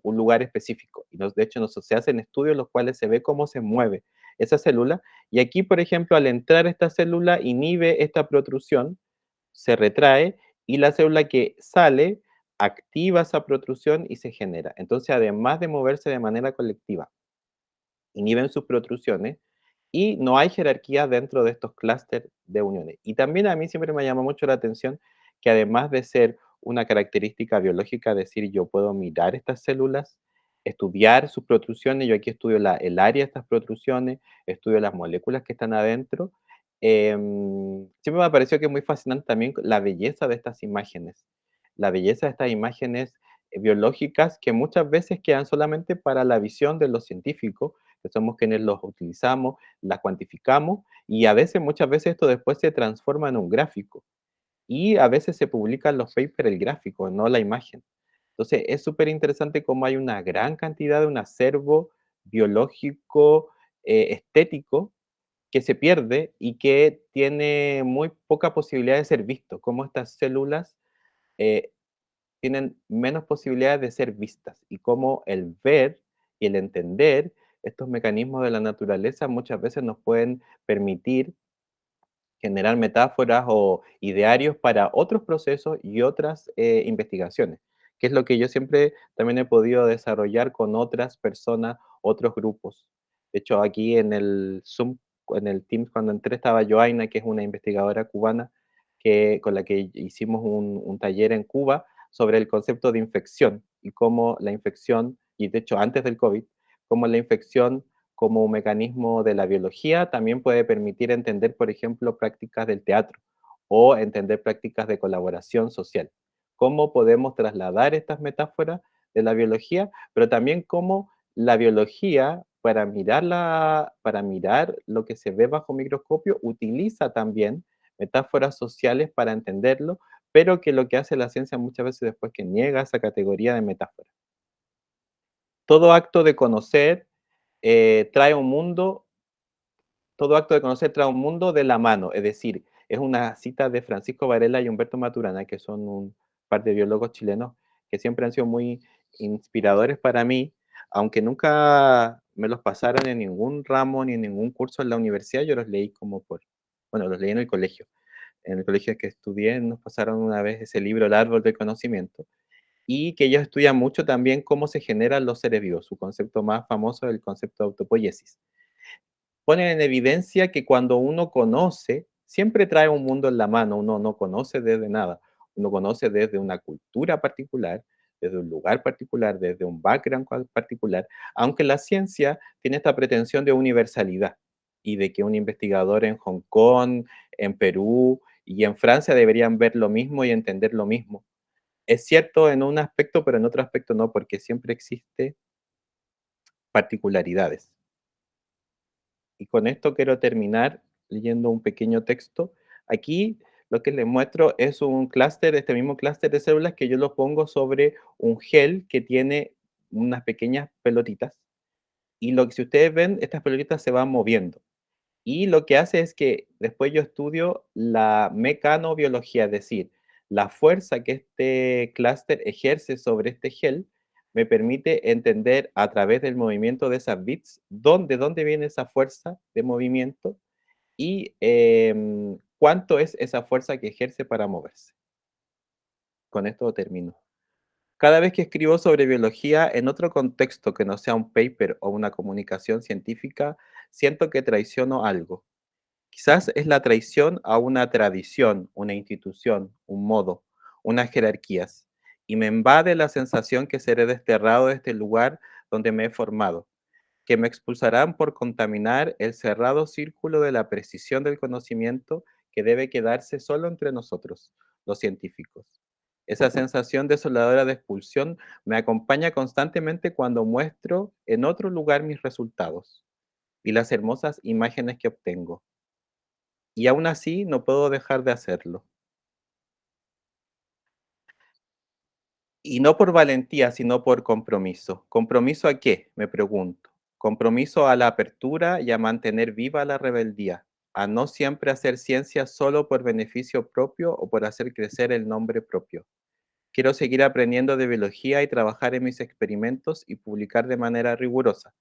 lugar específico. Y de hecho, se hacen estudios en los cuales se ve cómo se mueve esa célula. Y aquí, por ejemplo, al entrar esta célula, inhibe esta protrusión, se retrae, y la célula que sale activa esa protrusión y se genera. Entonces, además de moverse de manera colectiva, inhiben sus protrusiones y no hay jerarquía dentro de estos clústeres de uniones. Y también a mí siempre me llama mucho la atención que además de ser una característica biológica, decir yo puedo mirar estas células, estudiar sus protrusiones, yo aquí estudio el área de estas protrusiones, estudio las moléculas que están adentro. Siempre me pareció que es muy fascinante también la belleza de estas imágenes, la belleza de estas imágenes biológicas que muchas veces quedan solamente para la visión de los científicos, que somos quienes los utilizamos, las cuantificamos, y a veces, muchas veces esto después se transforma en un gráfico. Y a veces se publican los papers el gráfico, no la imagen. Entonces, es súper interesante cómo hay una gran cantidad de un acervo biológico, estético, que se pierde y que tiene muy poca posibilidad de ser visto, cómo estas células eh, tienen menos posibilidades de ser vistas y cómo el ver y el entender estos mecanismos de la naturaleza muchas veces nos pueden permitir generar metáforas o idearios para otros procesos y otras investigaciones, que es lo que yo siempre también he podido desarrollar con otras personas, otros grupos. De hecho, aquí en el Zoom, en el Teams, cuando entré estaba Joaina, que es una investigadora cubana, con la que hicimos un taller en Cuba sobre el concepto de infección y cómo la infección, y de hecho antes del COVID, cómo la infección como un mecanismo de la biología, también puede permitir entender, por ejemplo, prácticas del teatro o entender prácticas de colaboración social. Cómo podemos trasladar estas metáforas de la biología, pero también cómo la biología, para mirar lo que se ve bajo microscopio, utiliza también metáforas sociales para entenderlo, pero que lo que hace la ciencia muchas veces después que niega esa categoría de metáfora. Todo acto de conocer trae un mundo todo acto de conocer trae un mundo de la mano, es decir, es una cita de Francisco Varela y Humberto Maturana, que son un par de biólogos chilenos que siempre han sido muy inspiradores para mí, aunque nunca me los pasaron en ningún ramo ni en ningún curso en la universidad, yo los leí bueno, los leí en el colegio. En el colegio que estudié nos pasaron una vez ese libro, El árbol del conocimiento, y que ellos estudian mucho también cómo se generan los seres vivos. Su concepto más famoso es el concepto de autopoiesis. Ponen en evidencia que cuando uno conoce, siempre trae un mundo en la mano, uno no conoce desde nada, uno conoce desde una cultura particular, desde un lugar particular, desde un background particular, aunque la ciencia tiene esta pretensión de universalidad y de que un investigador en Hong Kong, en Perú y en Francia deberían ver lo mismo y entender lo mismo. Es cierto en un aspecto, pero en otro aspecto no, porque siempre existe particularidades. Y con esto quiero terminar leyendo un pequeño texto. Aquí lo que les muestro es un clúster, este mismo clúster de células que yo lo pongo sobre un gel que tiene unas pequeñas pelotitas. Y lo que si ustedes ven, estas pelotitas se van moviendo. Y lo que hace es que después yo estudio la mecanobiología, es decir, la fuerza que este clúster ejerce sobre este gel me permite entender a través del movimiento de esas bits de dónde viene esa fuerza de movimiento y cuánto es esa fuerza que ejerce para moverse. Con esto termino. Cada vez que escribo sobre biología en otro contexto que no sea un paper o una comunicación científica, siento que traiciono algo. Quizás es la traición a una tradición, una institución, un modo, unas jerarquías, y me invade la sensación que seré desterrado de este lugar donde me he formado, que me expulsarán por contaminar el cerrado círculo de la precisión del conocimiento que debe quedarse solo entre nosotros, los científicos. Esa sensación desoladora de expulsión me acompaña constantemente cuando muestro en otro lugar mis resultados y las hermosas imágenes que obtengo. Y aún así no puedo dejar de hacerlo. Y no por valentía, sino por compromiso. ¿Compromiso a qué? Me pregunto. Compromiso a la apertura y a mantener viva la rebeldía, a no siempre hacer ciencia solo por beneficio propio o por hacer crecer el nombre propio. Quiero seguir aprendiendo de biología y trabajar en mis experimentos y publicar de manera rigurosa,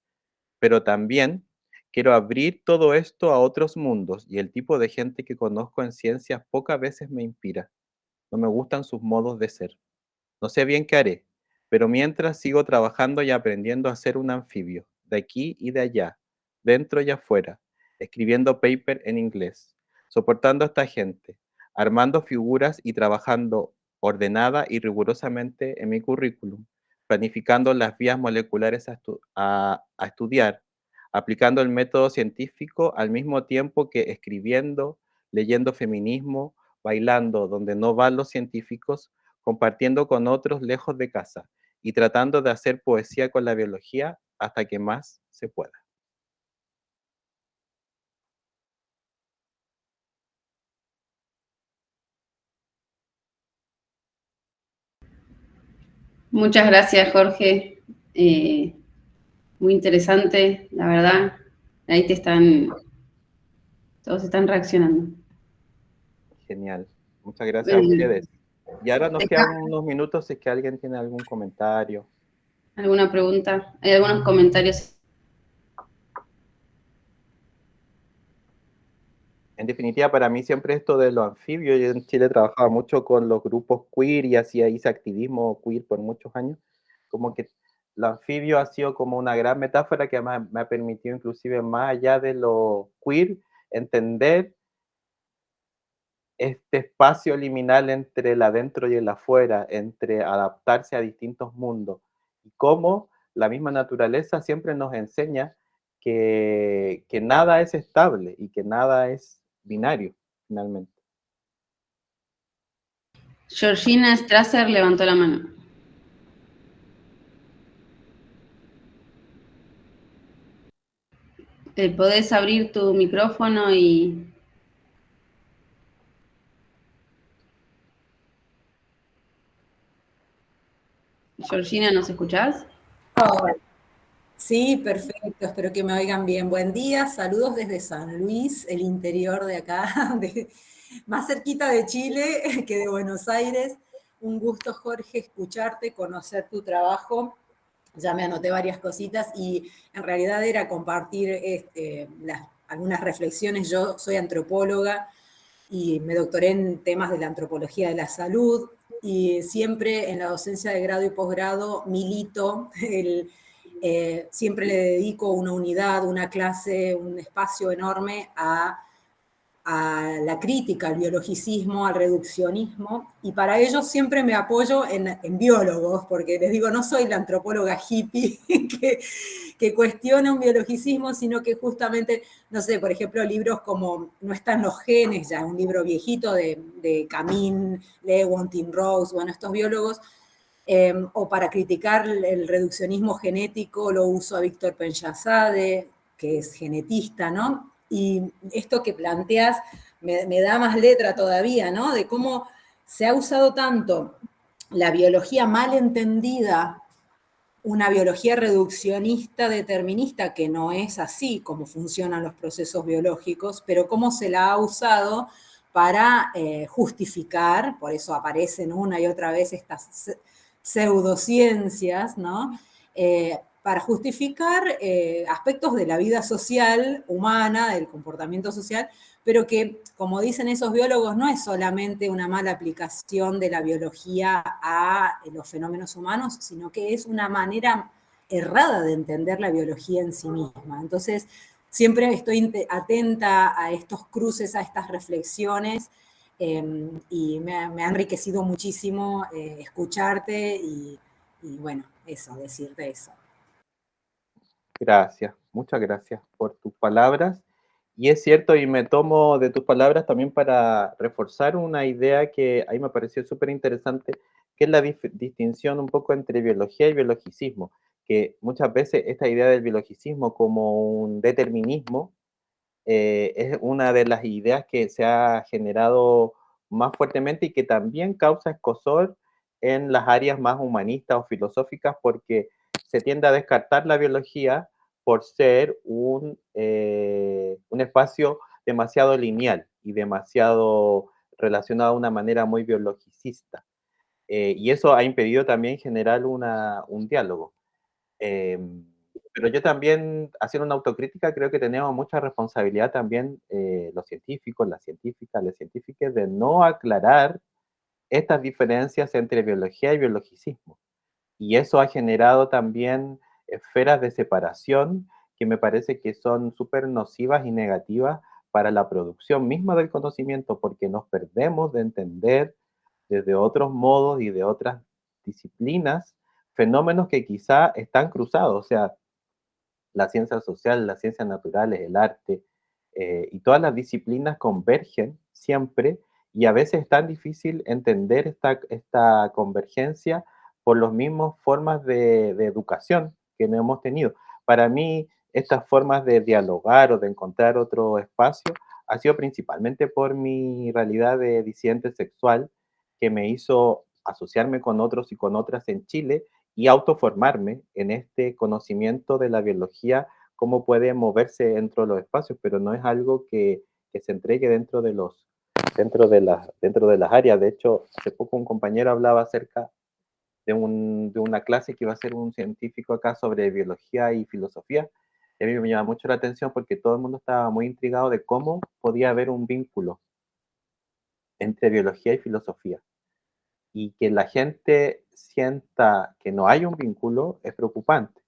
pero también quiero abrir todo esto a otros mundos y el tipo de gente que conozco en ciencias pocas veces me inspira. No me gustan sus modos de ser. No sé bien qué haré, pero mientras sigo trabajando y aprendiendo a ser un anfibio, de aquí y de allá, dentro y afuera, escribiendo paper en inglés, soportando a esta gente, armando figuras y trabajando ordenada y rigurosamente en mi currículum, planificando las vías moleculares a estudiar, aplicando el método científico al mismo tiempo que escribiendo, leyendo feminismo, bailando donde no van los científicos, compartiendo con otros lejos de casa y tratando de hacer poesía con la biología hasta que más se pueda. Muchas gracias, Jorge. Muy interesante, la verdad. Ahí todos están reaccionando. Genial. Muchas gracias a Eh, ustedes. Y ahora nos quedan ¿Está unos minutos si es que alguien tiene algún comentario. alguna pregunta? Hay algunos comentarios. En definitiva, para mí siempre esto de los anfibios, yo en Chile trabajaba mucho con los grupos queer y hice activismo queer por muchos años, como que los anfibios ha sido como una gran metáfora que me ha permitido inclusive más allá de lo queer, entender este espacio liminal entre el adentro y el afuera, entre adaptarse a distintos mundos, y cómo la misma naturaleza siempre nos enseña que nada es estable y que nada es binario, finalmente. Georgina Strasser levantó la mano. ¿Podés abrir tu micrófono y... Georgina, ¿nos escuchás? Hola. Sí, perfecto, espero que me oigan bien. Buen día, saludos desde San Luis, el interior de acá, más cerquita de Chile que de Buenos Aires. Un gusto, Jorge, escucharte, conocer tu trabajo. Ya me anoté varias cositas y en realidad era compartir algunas reflexiones. Yo soy antropóloga y me doctoré en temas de la antropología de la salud y siempre en la docencia de grado y posgrado milito siempre le dedico una unidad, una clase, un espacio enorme a la crítica, al biologicismo, al reduccionismo, y para ello siempre me apoyo en biólogos, porque les digo, no soy la antropóloga hippie que cuestiona un biologicismo, sino que justamente, no sé, por ejemplo, libros como No están los genes, ya un libro viejito de Camin, Lewontin, Rose, bueno, estos biólogos, o para criticar el reduccionismo genético lo uso a Víctor Penchazade, que es genetista, ¿no? Y esto que planteas me da más letra todavía, ¿no? De cómo se ha usado tanto la biología mal entendida, una biología reduccionista determinista, que no es así como funcionan los procesos biológicos, pero cómo se la ha usado para justificar, por eso aparecen una y otra vez estas pseudociencias, ¿no? Para justificar aspectos de la vida social humana, del comportamiento social, pero que, como dicen esos biólogos, no es solamente una mala aplicación de la biología a los fenómenos humanos, sino que es una manera errada de entender la biología en sí misma. Entonces, siempre estoy atenta a estos cruces, a estas reflexiones, y me ha enriquecido muchísimo escucharte y bueno, eso, decirte eso. Gracias, muchas gracias por tus palabras. Y es cierto, y me tomo de tus palabras también para reforzar una idea que ahí me pareció súper interesante, que es la distinción un poco entre biología y biologicismo, que muchas veces esta idea del biologicismo como un determinismo es una de las ideas que se ha generado más fuertemente y que también causa escozor en las áreas más humanistas o filosóficas porque se tiende a descartar la biología por ser un espacio demasiado lineal y demasiado relacionado de una manera muy biologicista. Y eso ha impedido también generar un diálogo. Pero yo también, haciendo una autocrítica, creo que tenemos mucha responsabilidad también los científicos, las científicas, las científicas, de no aclarar estas diferencias entre biología y biologicismo. Y eso ha generado también esferas de separación que me parece que son súper nocivas y negativas para la producción misma del conocimiento, porque nos perdemos de entender desde otros modos y de otras disciplinas fenómenos que quizá están cruzados. O sea, la ciencia social, las ciencias naturales, el arte, y todas las disciplinas convergen siempre y a veces es tan difícil entender esta convergencia por las mismas formas de educación que no hemos tenido. Para mí, estas formas de dialogar o de encontrar otro espacio ha sido principalmente por mi realidad de disidente sexual que me hizo asociarme con otros y con otras en Chile y autoformarme en este conocimiento de la biología, cómo puede moverse dentro de los espacios, pero no es algo que se entregue dentro de las áreas. De hecho, hace poco un compañero hablaba acerca de una clase que iba a ser un científico acá sobre biología y filosofía. Y a mí me llama mucho la atención porque todo el mundo estaba muy intrigado de cómo podía haber un vínculo entre biología y filosofía. Y que la gente sienta que no hay un vínculo es preocupante.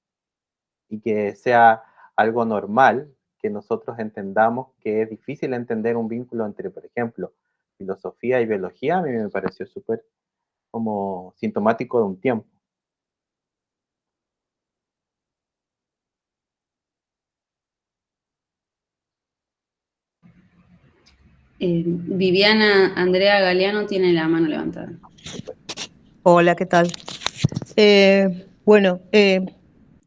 Y que sea algo normal que nosotros entendamos que es difícil entender un vínculo entre, por ejemplo, filosofía y biología, a mí me pareció súper como sintomático de un tiempo. Viviana Andrea Galeano tiene la mano levantada. Hola, ¿qué tal? Bueno,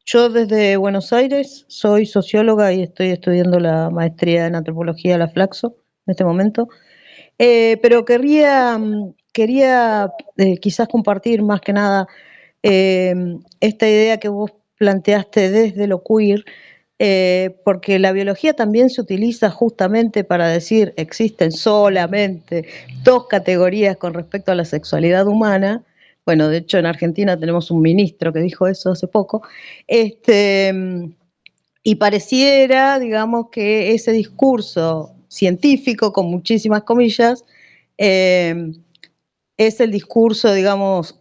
yo desde Buenos Aires soy socióloga y estoy estudiando la maestría en antropología de la Flaxo en este momento. Pero quería quizás compartir más que nada esta idea que vos planteaste desde lo queer, porque la biología también se utiliza justamente para decir existen solamente dos categorías con respecto a la sexualidad humana. Bueno, de hecho en Argentina tenemos un ministro que dijo eso hace poco. Y pareciera, digamos, que ese discurso científico, con muchísimas comillas, es el discurso, digamos,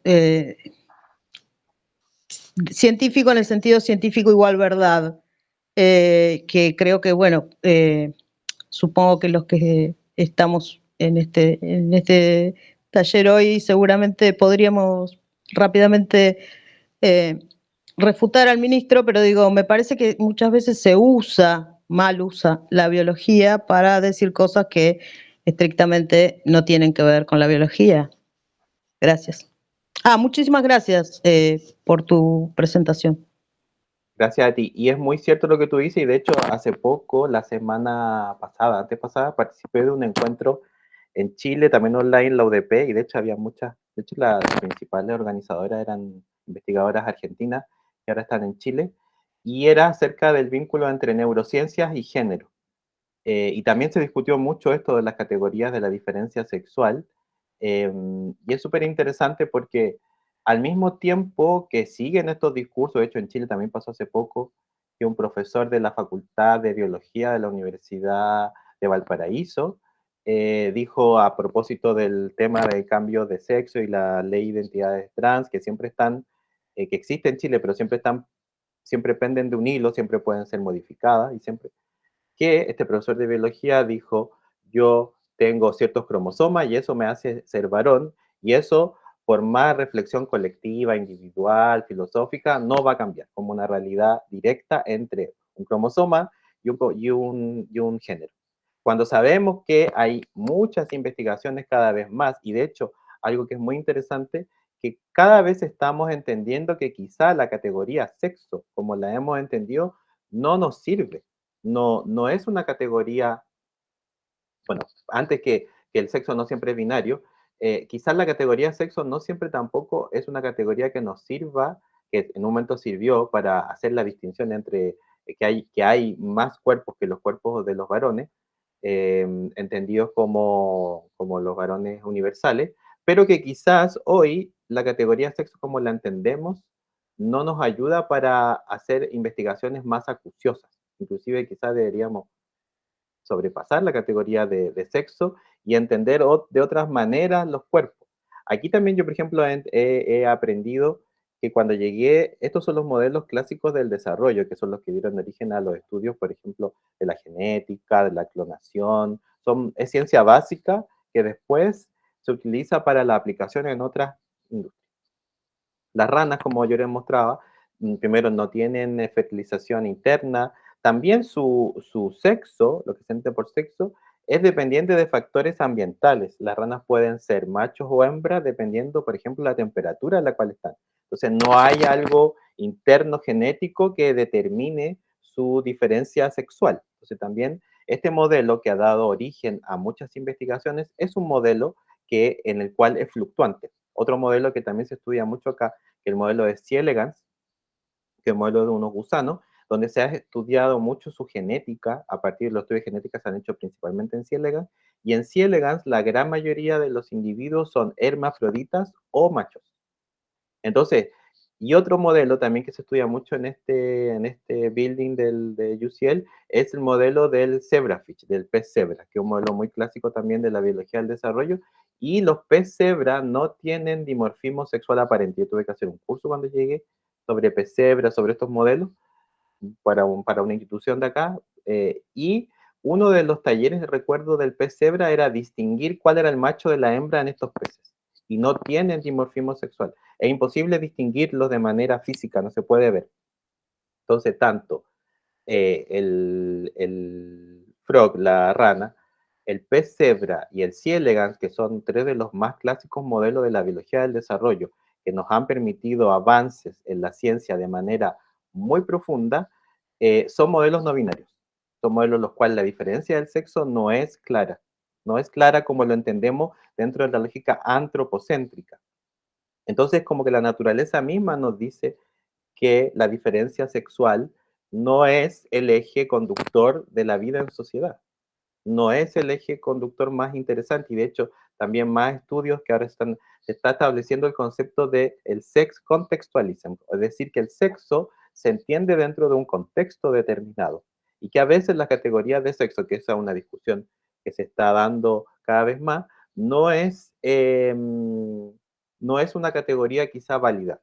científico en el sentido científico igual verdad, que creo que, bueno, supongo que los que estamos en este taller hoy seguramente podríamos rápidamente refutar al ministro, pero digo, me parece que muchas veces se mal usa la biología para decir cosas que estrictamente no tienen que ver con la biología. Gracias. Muchísimas gracias por tu presentación. Gracias a ti. Y es muy cierto lo que tú dices, y de hecho hace poco, la semana pasada, antepasada, participé de un encuentro en Chile, también online, la UDP, y de hecho había muchas, de hecho las principales organizadoras eran investigadoras argentinas que ahora están en Chile, y era acerca del vínculo entre neurociencias y género. Y también se discutió mucho esto de las categorías de la diferencia sexual, y es súper interesante porque al mismo tiempo que siguen estos discursos, de hecho en Chile también pasó hace poco, que un profesor de la Facultad de Biología de la Universidad de Valparaíso dijo a propósito del tema del cambio de sexo y la ley de identidades trans, que siempre están, que existe en Chile, pero siempre penden de un hilo, siempre pueden ser modificadas y siempre que este profesor de biología dijo, yo tengo ciertos cromosomas y eso me hace ser varón, y eso, por más reflexión colectiva, individual, filosófica, no va a cambiar como una realidad directa entre un cromosoma y un género. Cuando sabemos que hay muchas investigaciones cada vez más, y de hecho, algo que es muy interesante, que cada vez estamos entendiendo que quizá la categoría sexo, como la hemos entendido, no nos sirve, no es una categoría, bueno, antes que el sexo no siempre es binario, quizás la categoría sexo no siempre tampoco es una categoría que nos sirva, que en un momento sirvió para hacer la distinción entre que hay más cuerpos que los cuerpos de los varones, entendidos como los varones universales, pero que quizás hoy la categoría sexo como la entendemos no nos ayuda para hacer investigaciones más acuciosas. Inclusive quizás deberíamos sobrepasar la categoría de sexo y entender de otras maneras los cuerpos. Aquí también yo, por ejemplo, he aprendido que cuando llegué, estos son los modelos clásicos del desarrollo, que son los que dieron origen a los estudios, por ejemplo, de la genética, de la clonación. Es ciencia básica que después se utiliza para la aplicación en otras industrias. Las ranas, como yo les mostraba, primero no tienen fertilización interna, también su sexo, lo que se entiende por sexo, es dependiente de factores ambientales. Las ranas pueden ser machos o hembras dependiendo, por ejemplo, la temperatura en la cual están. Entonces, no hay algo interno genético que determine su diferencia sexual. Entonces, también este modelo que ha dado origen a muchas investigaciones es un modelo en el cual es fluctuante. Otro modelo que también se estudia mucho acá, que el modelo de C. elegans, que es el modelo de unos gusanos, donde se ha estudiado mucho su genética. A partir de los estudios de genética se han hecho principalmente en C. elegans, y en C. elegans la gran mayoría de los individuos son hermafroditas o machos. Entonces, y otro modelo también que se estudia mucho en este building de UCL es el modelo del zebrafish, del pez cebra, que es un modelo muy clásico también de la biología del desarrollo, y los pez cebra no tienen dimorfismo sexual aparente. Yo tuve que hacer un curso cuando llegué sobre pez cebra, sobre estos modelos, para una institución de acá, y uno de los talleres de recuerdo del pez cebra era distinguir cuál era el macho de la hembra en estos peces, y no tienen dimorfismo sexual. Es imposible distinguirlos de manera física, no se puede ver. Entonces, tanto el frog, la rana, el pez cebra y el C. elegans, que son tres de los más clásicos modelos de la biología del desarrollo, que nos han permitido avances en la ciencia de manera muy profunda, son modelos no binarios. Son modelos en los cuales la diferencia del sexo no es clara. No es clara como lo entendemos dentro de la lógica antropocéntrica. Entonces, como que la naturaleza misma nos dice que la diferencia sexual no es el eje conductor de la vida en sociedad, no es el eje conductor más interesante, y de hecho también más estudios que ahora se está estableciendo el concepto de el sex contextualism, es decir, que el sexo se entiende dentro de un contexto determinado, y que a veces la categoría de sexo, que esa es una discusión que se está dando cada vez más, no es, no es una categoría quizá válida.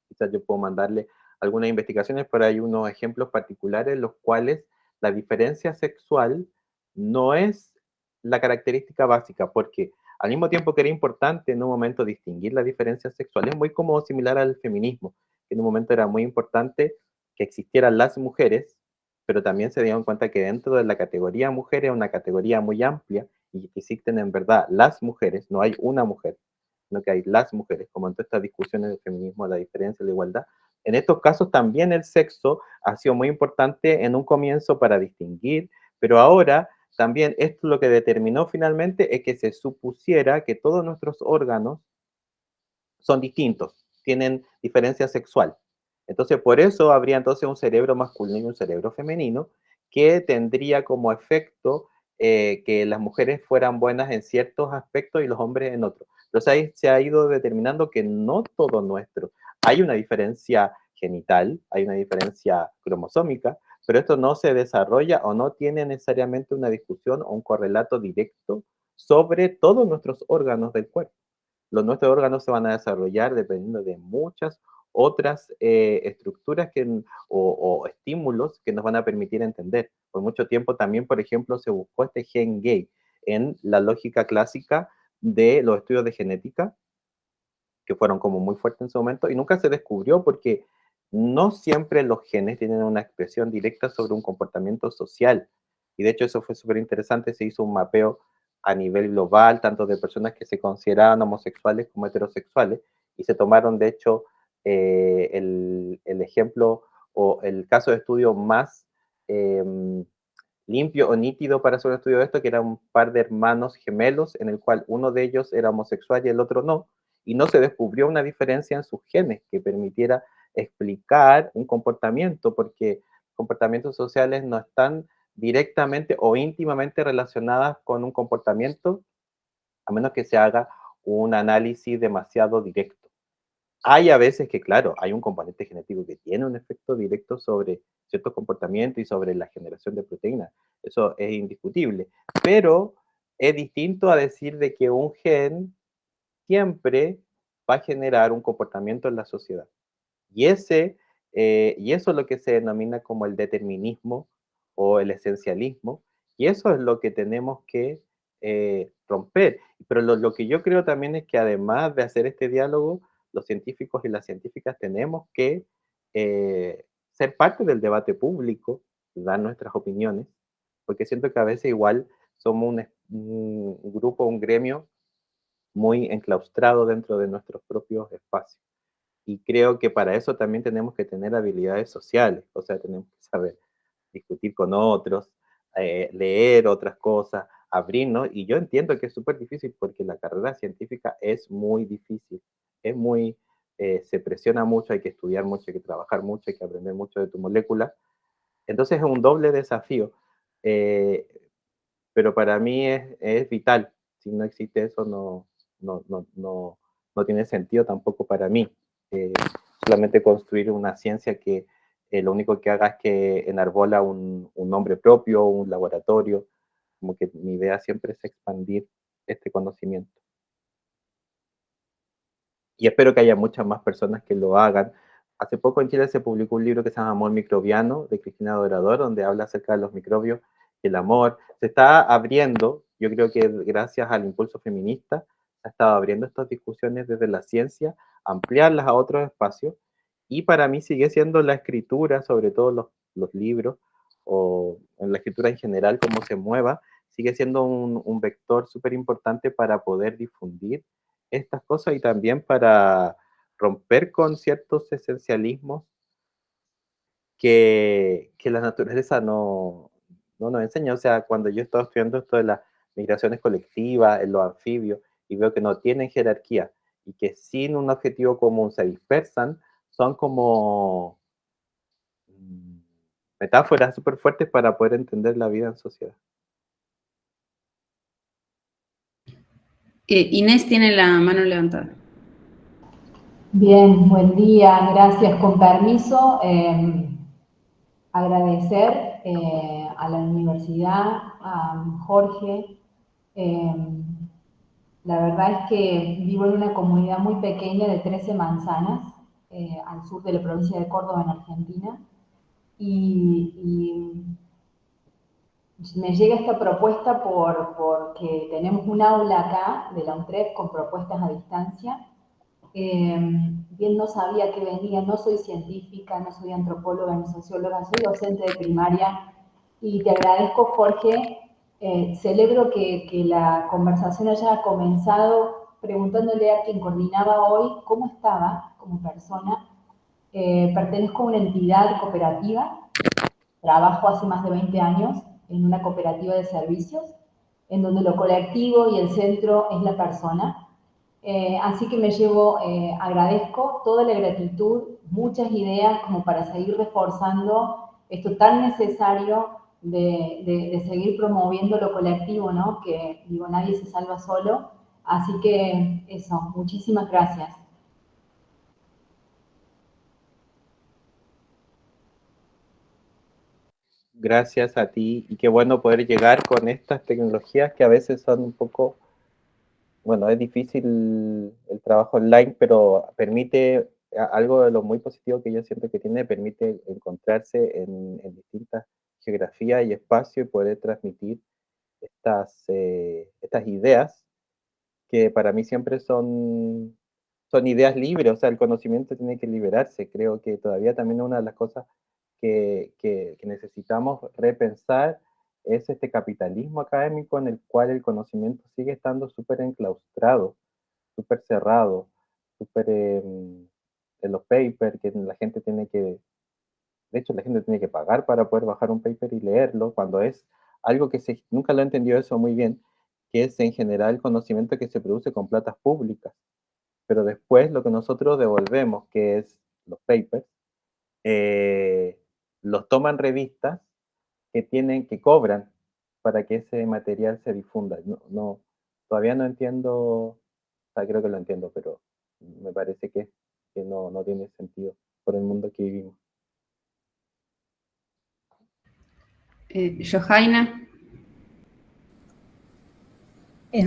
Quizás yo puedo mandarle algunas investigaciones, pero hay unos ejemplos particulares en los cuales la diferencia sexual no es la característica básica, porque al mismo tiempo que era importante en un momento distinguir la diferencia sexual, es muy como similar al feminismo, que en un momento era muy importante que existieran las mujeres, pero también se dieron cuenta que dentro de la categoría mujer es una categoría muy amplia y que existen en verdad las mujeres, no hay una mujer, sino que hay las mujeres, como en todas estas discusiones del feminismo, la diferencia, la igualdad. En estos casos también el sexo ha sido muy importante en un comienzo para distinguir, pero ahora también esto lo que determinó finalmente es que se supusiera que todos nuestros órganos son distintos, tienen diferencia sexual. Entonces, por eso habría entonces un cerebro masculino y un cerebro femenino, que tendría como efecto que las mujeres fueran buenas en ciertos aspectos y los hombres en otros. Entonces ahí se ha ido determinando que no todo nuestro. Hay una diferencia genital, hay una diferencia cromosómica, pero esto no se desarrolla o no tiene necesariamente una discusión o un correlato directo sobre todos nuestros órganos del cuerpo. Los nuestros órganos se van a desarrollar dependiendo de muchas otras estructuras o estímulos que nos van a permitir entender. Por mucho tiempo también, por ejemplo, se buscó este gen gay en la lógica clásica de los estudios de genética, que fueron como muy fuertes en su momento, y nunca se descubrió porque no siempre los genes tienen una expresión directa sobre un comportamiento social. Y de hecho eso fue súper interesante, se hizo un mapeo a nivel global, tanto de personas que se consideraban homosexuales como heterosexuales, y se tomaron de hecho el ejemplo o el caso de estudio más eh, limpio o nítido para hacer un estudio de esto, que era un par de hermanos gemelos en el cual uno de ellos era homosexual y el otro no, y no se descubrió una diferencia en sus genes que permitiera explicar un comportamiento, porque comportamientos sociales no están directamente o íntimamente relacionadas con un comportamiento, a menos que se haga un análisis demasiado directo. Hay a veces que, claro, hay un componente genético que tiene un efecto directo sobre ciertos comportamientos y sobre la generación de proteínas. Eso es indiscutible. Pero es distinto a decir de que un gen siempre va a generar un comportamiento en la sociedad. Y, y eso es lo que se denomina como el determinismo o el esencialismo, y eso es lo que tenemos que romper. Pero lo que yo creo también es que además de hacer este diálogo, los científicos y las científicas tenemos que ser parte del debate público, dar nuestras opiniones, porque siento que a veces igual somos un grupo, un gremio muy enclaustrado dentro de nuestros propios espacios. Y creo que para eso también tenemos que tener habilidades sociales, o sea, tenemos que saber discutir con otros, leer otras cosas, abrirnos, y yo entiendo que es súper difícil porque la carrera científica es muy difícil, es muy, se presiona mucho, hay que estudiar mucho, hay que trabajar mucho, hay que aprender mucho de tu molécula, entonces es un doble desafío, eh, pero para mí es vital, si no existe eso no tiene sentido tampoco para mí, eh, solamente construir una ciencia que lo único que haga es que enarbola un nombre propio, un laboratorio, como que mi idea siempre es expandir este conocimiento. Y espero que haya muchas más personas que lo hagan. Hace poco en Chile se publicó un libro que se llama Amor Microbiano, de Cristina Dorador, donde habla acerca de los microbios y el amor. Se está abriendo, yo creo que gracias al impulso feminista, se ha estado abriendo estas discusiones desde la ciencia, ampliarlas a otros espacios, y para mí sigue siendo la escritura, sobre todo los libros, o en la escritura en general, cómo se mueva, sigue siendo un vector súper importante para poder difundir estas cosas y también para romper con ciertos esencialismos que la naturaleza no nos enseña. O sea, cuando yo estaba estudiando esto de las migraciones colectivas, en los anfibios, y veo que no tienen jerarquía y que sin un objetivo común se dispersan, son como mm, metáforas súper fuertes para poder entender la vida en sociedad. Inés tiene la mano levantada. Bien, buen día, gracias. Con permiso, agradecer a la universidad, a Jorge. La verdad es que vivo en una comunidad muy pequeña de 13 manzanas, al sur de la provincia de Córdoba, en Argentina, y me llega esta propuesta porque tenemos un aula acá de la UNTREF con propuestas a distancia. Bien no sabía que venía, no soy científica, no soy antropóloga ni socióloga, soy docente de primaria, y te agradezco, Jorge. Celebro que la conversación haya comenzado preguntándole a quien coordinaba hoy cómo estaba como persona. Pertenezco a una entidad cooperativa, trabajo hace más de 20 años en una cooperativa de servicios, en donde lo colectivo y el centro es la persona. Así que me llevo, agradezco toda la gratitud, muchas ideas como para seguir reforzando esto tan necesario de seguir promoviendo lo colectivo, ¿no? Que digo, nadie se salva solo. Así que eso, muchísimas gracias. Gracias a ti, y qué bueno poder llegar con estas tecnologías que a veces son un poco, bueno, es difícil el trabajo online, pero permite algo de lo muy positivo que yo siento que tiene, permite encontrarse en distintas geografías y espacios y poder transmitir estas ideas que para mí siempre son ideas libres, o sea, el conocimiento tiene que liberarse. Creo que todavía también una de las cosas que necesitamos repensar es este capitalismo académico en el cual el conocimiento sigue estando súper enclaustrado, súper cerrado, súper en los papers, que la gente tiene que, de hecho la gente tiene que pagar para poder bajar un paper y leerlo, cuando es algo que nunca lo he entendido eso muy bien, que es en general el conocimiento que se produce con platas públicas, pero después lo que nosotros devolvemos, que es los papers, eh, los toman revistas que cobran para que ese material se difunda. Todavía no entiendo, o sea, creo que lo entiendo, pero me parece que no tiene sentido por el mundo que vivimos. Johaina.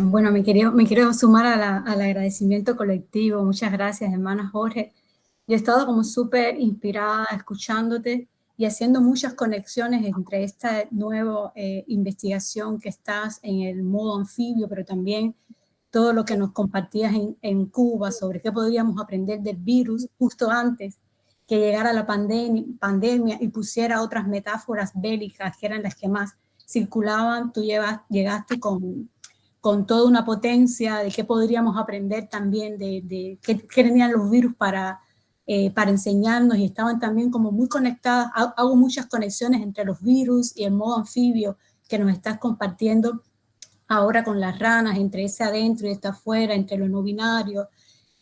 Bueno, me quiero sumar al agradecimiento colectivo. Muchas gracias, hermana Jorge. Yo he estado como súper inspirada escuchándote y haciendo muchas conexiones entre esta nueva investigación que estás en el modo anfibio, pero también todo lo que nos compartías en Cuba sobre qué podríamos aprender del virus justo antes que llegara la pandemia y pusiera otras metáforas bélicas que eran las que más circulaban. Tú llegaste con toda una potencia de qué podríamos aprender también, de qué tenían los virus para enseñarnos, y estaban también como muy conectadas. Hago muchas conexiones entre los virus y el modo anfibio que nos estás compartiendo ahora con las ranas, entre ese adentro y este afuera, entre lo no binario.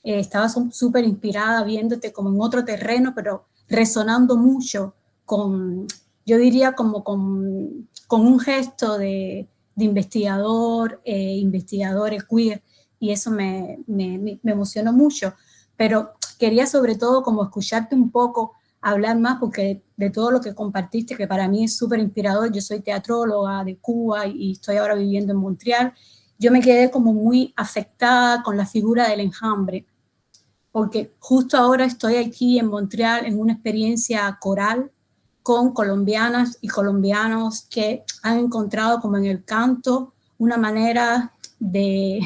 Estaba súper inspirada viéndote como en otro terreno, pero resonando mucho con, yo diría como con un gesto de investigador, investigadores queer, y eso me emocionó mucho. Pero quería sobre todo como escucharte un poco, hablar más, porque de todo lo que compartiste, que para mí es súper inspirador. Yo soy teatróloga de Cuba y estoy ahora viviendo en Montreal. Yo me quedé como muy afectada con la figura del enjambre, porque justo ahora estoy aquí en Montreal en una experiencia coral con colombianas y colombianos que han encontrado como en el canto una manera de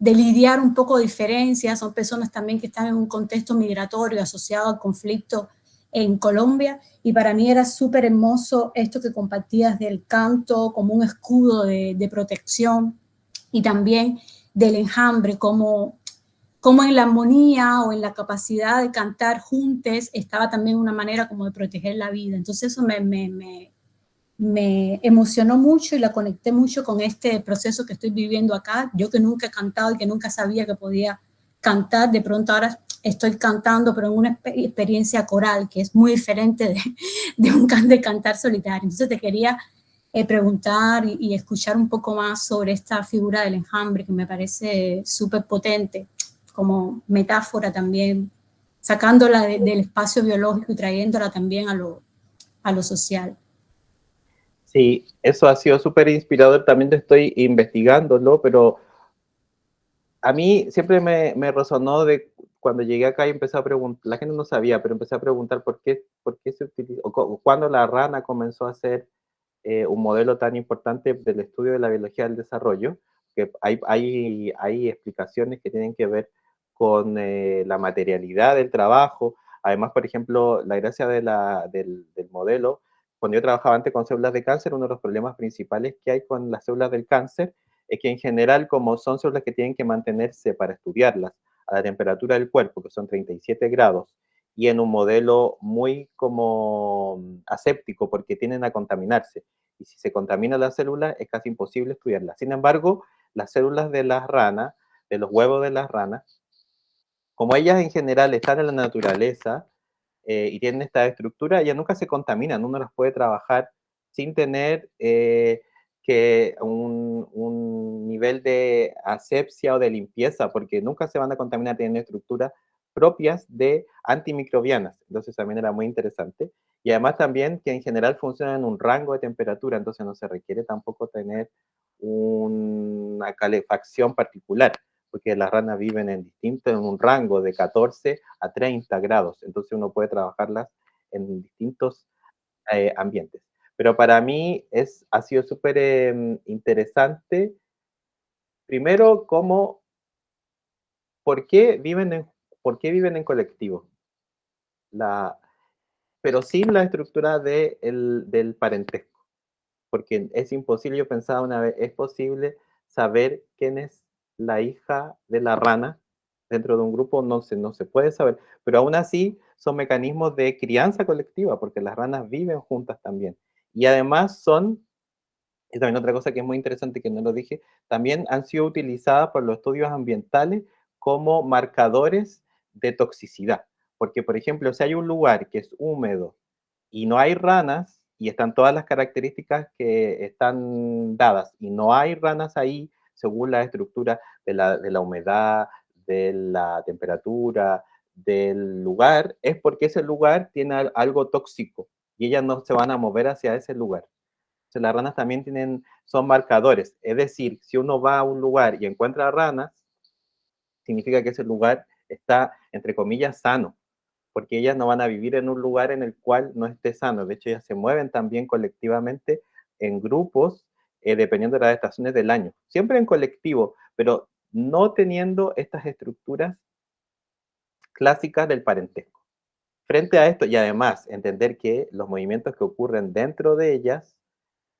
lidiar un poco diferencias. Son personas también que están en un contexto migratorio asociado al conflicto en Colombia, y para mí era súper hermoso esto que compartías del canto como un escudo de protección, y también del enjambre como en la armonía o en la capacidad de cantar juntos estaba también una manera como de proteger la vida. Entonces eso me emocionó mucho y la conecté mucho con este proceso que estoy viviendo acá. Yo que nunca he cantado y que nunca sabía que podía cantar, de pronto ahora estoy cantando, pero en una experiencia coral, que es muy diferente de cantar solitario. Entonces te quería preguntar y escuchar un poco más sobre esta figura del enjambre, que me parece súper potente, como metáfora también, sacándola del espacio biológico y trayéndola también a lo social. Sí, eso ha sido súper inspirador, también estoy investigándolo, pero a mí siempre me resonó de cuando llegué acá y empecé a preguntar, la gente no sabía, pero empecé a preguntar por qué se utiliza, o cuándo la rana comenzó a ser un modelo tan importante del estudio de la biología del desarrollo, que hay explicaciones que tienen que ver con la materialidad del trabajo. Además, por ejemplo, la gracia del modelo, cuando yo trabajaba antes con células de cáncer, uno de los problemas principales que hay con las células del cáncer es que en general, como son células que tienen que mantenerse para estudiarlas a la temperatura del cuerpo, que son 37 grados, y en un modelo muy como aséptico, porque tienden a contaminarse. Y si se contamina la célula, es casi imposible estudiarla. Sin embargo, las células de las ranas, de los huevos de las ranas, como ellas en general están en la naturaleza y tienen esta estructura, ellas nunca se contaminan, uno las puede trabajar sin tener que un nivel de asepsia o de limpieza, porque nunca se van a contaminar, tienen estructuras propias de antimicrobianas. Entonces también era muy interesante. Y además también que en general funcionan en un rango de temperatura, entonces no se requiere tampoco tener una calefacción particular, porque las ranas viven en un rango de 14 a 30 grados, entonces uno puede trabajarlas en distintos ambientes. Pero para mí ha sido súper interesante, primero, ¿por qué viven en colectivo? Pero sin la estructura del parentesco, porque es imposible, yo pensaba una vez, es posible saber quién es la hija de la rana dentro de un grupo, no se puede saber, pero aún así son mecanismos de crianza colectiva, porque las ranas viven juntas también. Y además y también otra cosa que es muy interesante que no lo dije, también han sido utilizadas por los estudios ambientales como marcadores de toxicidad. Porque, por ejemplo, si hay un lugar que es húmedo y no hay ranas, y están todas las características que están dadas, y no hay ranas ahí, según la estructura de la humedad, de la temperatura, del lugar, es porque ese lugar tiene algo tóxico, y ellas no se van a mover hacia ese lugar. Entonces, las ranas también son marcadores, es decir, si uno va a un lugar y encuentra ranas, significa que ese lugar está, entre comillas, sano, porque ellas no van a vivir en un lugar en el cual no esté sano. De hecho, ellas se mueven también colectivamente en grupos, dependiendo de las estaciones del año. Siempre en colectivo, pero no teniendo estas estructuras clásicas del parentesco. Frente a esto, y además entender que los movimientos que ocurren dentro de ellas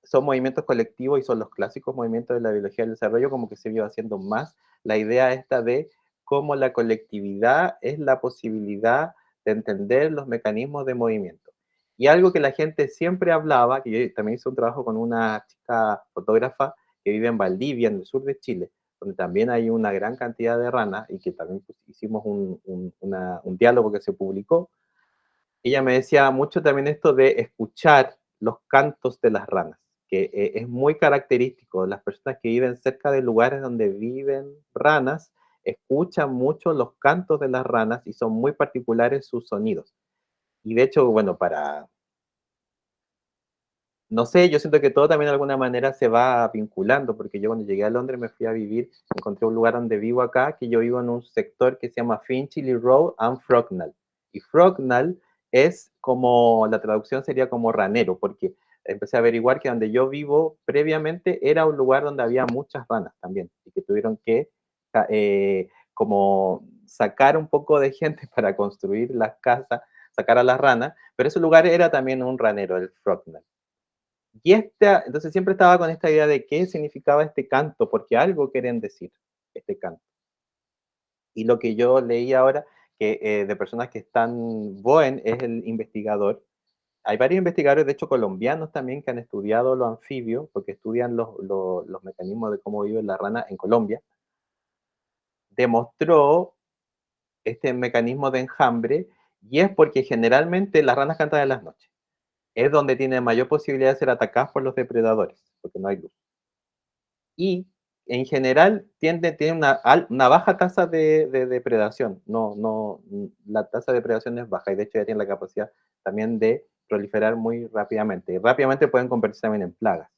son movimientos colectivos y son los clásicos movimientos de la biología del desarrollo, como que se vio haciendo más la idea esta de cómo la colectividad es la posibilidad de entender los mecanismos de movimiento. Y algo que la gente siempre hablaba, que yo también hice un trabajo con una chica fotógrafa que vive en Valdivia, en el sur de Chile, donde también hay una gran cantidad de ranas y que también pues, hicimos un diálogo que se publicó. Ella me decía mucho también esto de escuchar los cantos de las ranas, que es muy característico. Las personas que viven cerca de lugares donde viven ranas escuchan mucho los cantos de las ranas y son muy particulares sus sonidos. Y de hecho, bueno, no sé, yo siento que todo también de alguna manera se va vinculando, porque yo cuando llegué a Londres me fui a vivir, encontré un lugar donde vivo acá, que yo vivo en un sector que se llama Finchley Road and Frognall. Y Frognall es como, la traducción sería como ranero, porque empecé a averiguar que donde yo vivo previamente era un lugar donde había muchas ranas también, y que tuvieron que como sacar un poco de gente para construir las casas, sacar a las ranas, pero ese lugar era también un ranero, el Frognall. Y entonces siempre estaba con esta idea de qué significaba este canto, porque algo quieren decir este canto. Y lo que yo leí ahora, que de personas que están, Boen es el investigador. Hay varios investigadores, de hecho colombianos también, que han estudiado los anfibios, porque estudian los mecanismos de cómo vive la rana en Colombia. Demostró este mecanismo de enjambre, y es porque generalmente las ranas cantan en las noches. Es donde tienen mayor posibilidad de ser atacadas por los depredadores, porque no hay luz. Y en general tiene una baja tasa de depredación. La tasa de depredación es baja y de hecho ya tiene la capacidad también de proliferar muy rápidamente. Y rápidamente pueden convertirse también en plagas.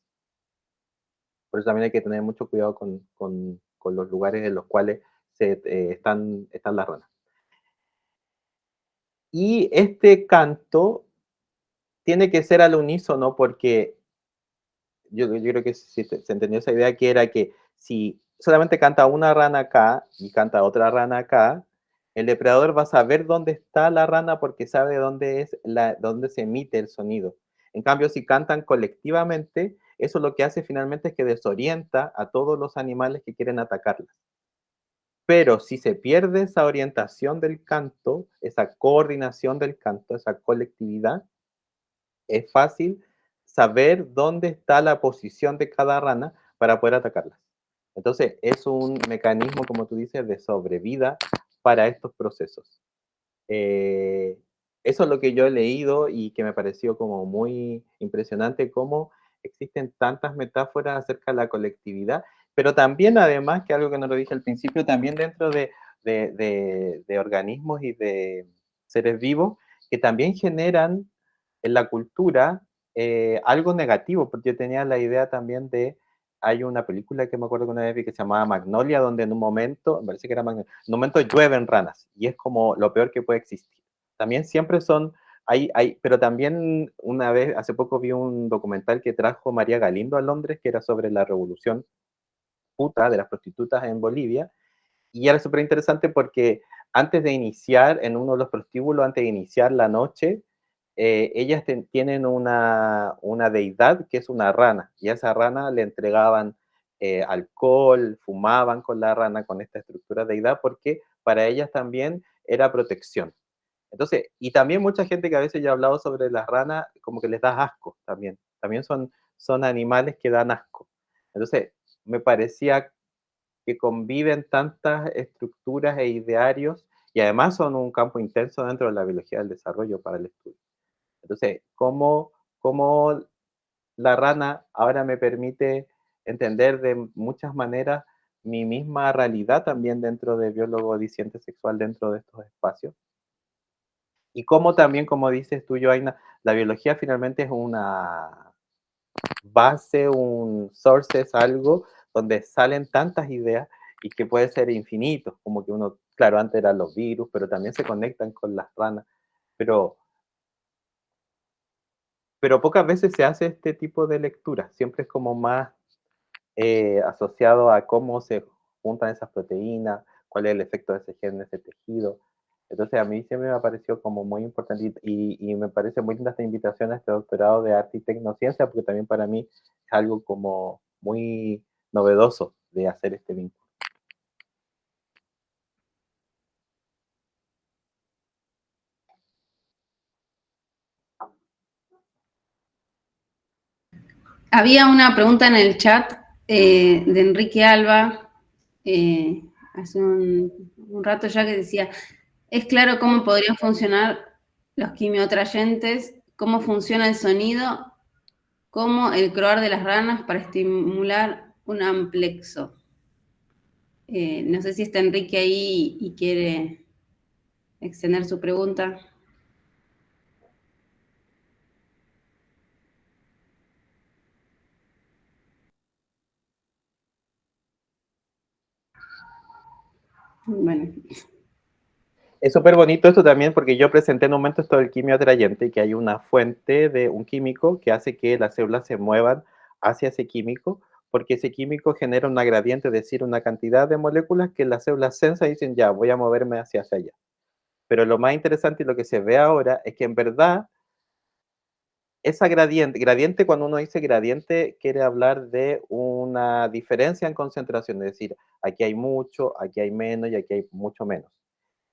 Por eso también hay que tener mucho cuidado con los lugares en los cuales están las ranas. Y este canto tiene que ser al unísono porque yo creo que se entendió esa idea, que era que si solamente canta una rana acá y canta otra rana acá, el depredador va a saber dónde está la rana porque sabe dónde se emite el sonido. En cambio, si cantan colectivamente, eso lo que hace finalmente es que desorienta a todos los animales que quieren atacarlas. Pero si se pierde esa orientación del canto, esa coordinación del canto, esa colectividad, es fácil saber dónde está la posición de cada rana para poder atacarlas. Entonces, es un mecanismo, como tú dices, de sobrevida para estos procesos. Eso es lo que yo he leído y que me pareció como muy impresionante, cómo existen tantas metáforas acerca de la colectividad, pero también, además, que algo que no lo dije al principio, también dentro de organismos y de seres vivos que también generan en la cultura algo negativo, porque yo tenía la idea también hay una película que me acuerdo que una vez vi que se llamaba Magnolia, donde en un momento, me parece que era Magnolia, en un momento llueven ranas, y es como lo peor que puede existir. También siempre pero también una vez, hace poco vi un documental que trajo María Galindo a Londres, que era sobre la revolución puta de las prostitutas en Bolivia, y era súper interesante porque antes de iniciar, en uno de los prostíbulos, antes de iniciar la noche, ellas tienen una deidad que es una rana, y a esa rana le entregaban alcohol, fumaban con la rana, con esta estructura de deidad, porque para ellas también era protección. Entonces, y también mucha gente que a veces ya ha hablado sobre las ranas, como que les da asco también son animales que dan asco. Entonces, me parecía que conviven tantas estructuras e idearios y además son un campo intenso dentro de la biología del desarrollo para el estudio. Entonces, ¿cómo la rana ahora me permite entender de muchas maneras mi misma realidad también dentro de biólogo disciente sexual dentro de estos espacios? Y cómo también, como dices tú, Joaina, la biología finalmente es una base, un source, es algo donde salen tantas ideas y que puede ser infinito, como que uno, claro, antes eran los virus, pero también se conectan con las ranas, pero pocas veces se hace este tipo de lectura, siempre es como más asociado a cómo se juntan esas proteínas, cuál es el efecto de ese gen en ese tejido. Entonces a mí siempre me ha parecido como muy importante y me parece muy linda esta invitación a este doctorado de arte y tecnociencia, porque también para mí es algo como muy novedoso de hacer este vínculo. Había una pregunta en el chat de Enrique Alba, hace un rato ya, que decía, es claro cómo podrían funcionar los quimiotrayentes, cómo funciona el sonido, como el croar de las ranas para estimular un amplexo. No sé si está Enrique ahí y quiere extender su pregunta. Bueno. Es súper bonito esto también porque yo presenté en un momento esto del quimio atrayente, que hay una fuente de un químico que hace que las células se muevan hacia ese químico, porque ese químico genera una gradiente, es decir, una cantidad de moléculas que las células sensan y dicen, ya, voy a moverme hacia allá. Pero lo más interesante y lo que se ve ahora es que en verdad esa gradiente cuando uno dice gradiente quiere hablar de una diferencia en concentración, es decir, aquí hay mucho, aquí hay menos y aquí hay mucho menos.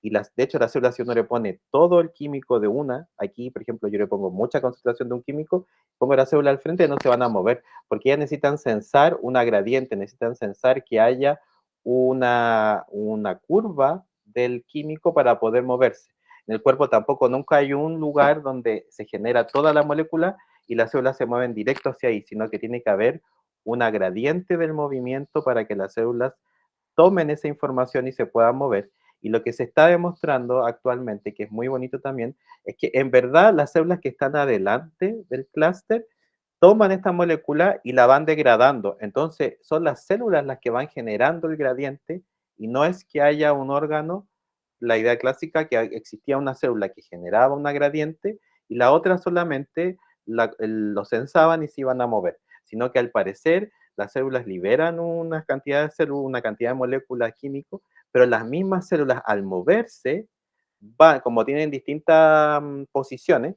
Y de hecho, las células, si uno le pone todo el químico de una, aquí, por ejemplo, yo le pongo mucha concentración de un químico, pongo la célula al frente, no se van a mover, porque ellas necesitan sensar una gradiente, necesitan sensar que haya una curva del químico para poder moverse. En el cuerpo tampoco nunca hay un lugar donde se genera toda la molécula y las células se mueven directo hacia ahí, sino que tiene que haber una gradiente del movimiento para que las células tomen esa información y se puedan mover. Y lo que se está demostrando actualmente, que es muy bonito también, es que en verdad las células que están adelante del clúster toman esta molécula y la van degradando. Entonces, son las células las que van generando el gradiente y no es que haya un órgano, la idea clásica, que existía una célula que generaba una gradiente y la otra solamente lo sensaban y se iban a mover, sino que al parecer las células liberan una cantidad de moléculas químicas, pero las mismas células al moverse, como tienen distintas posiciones,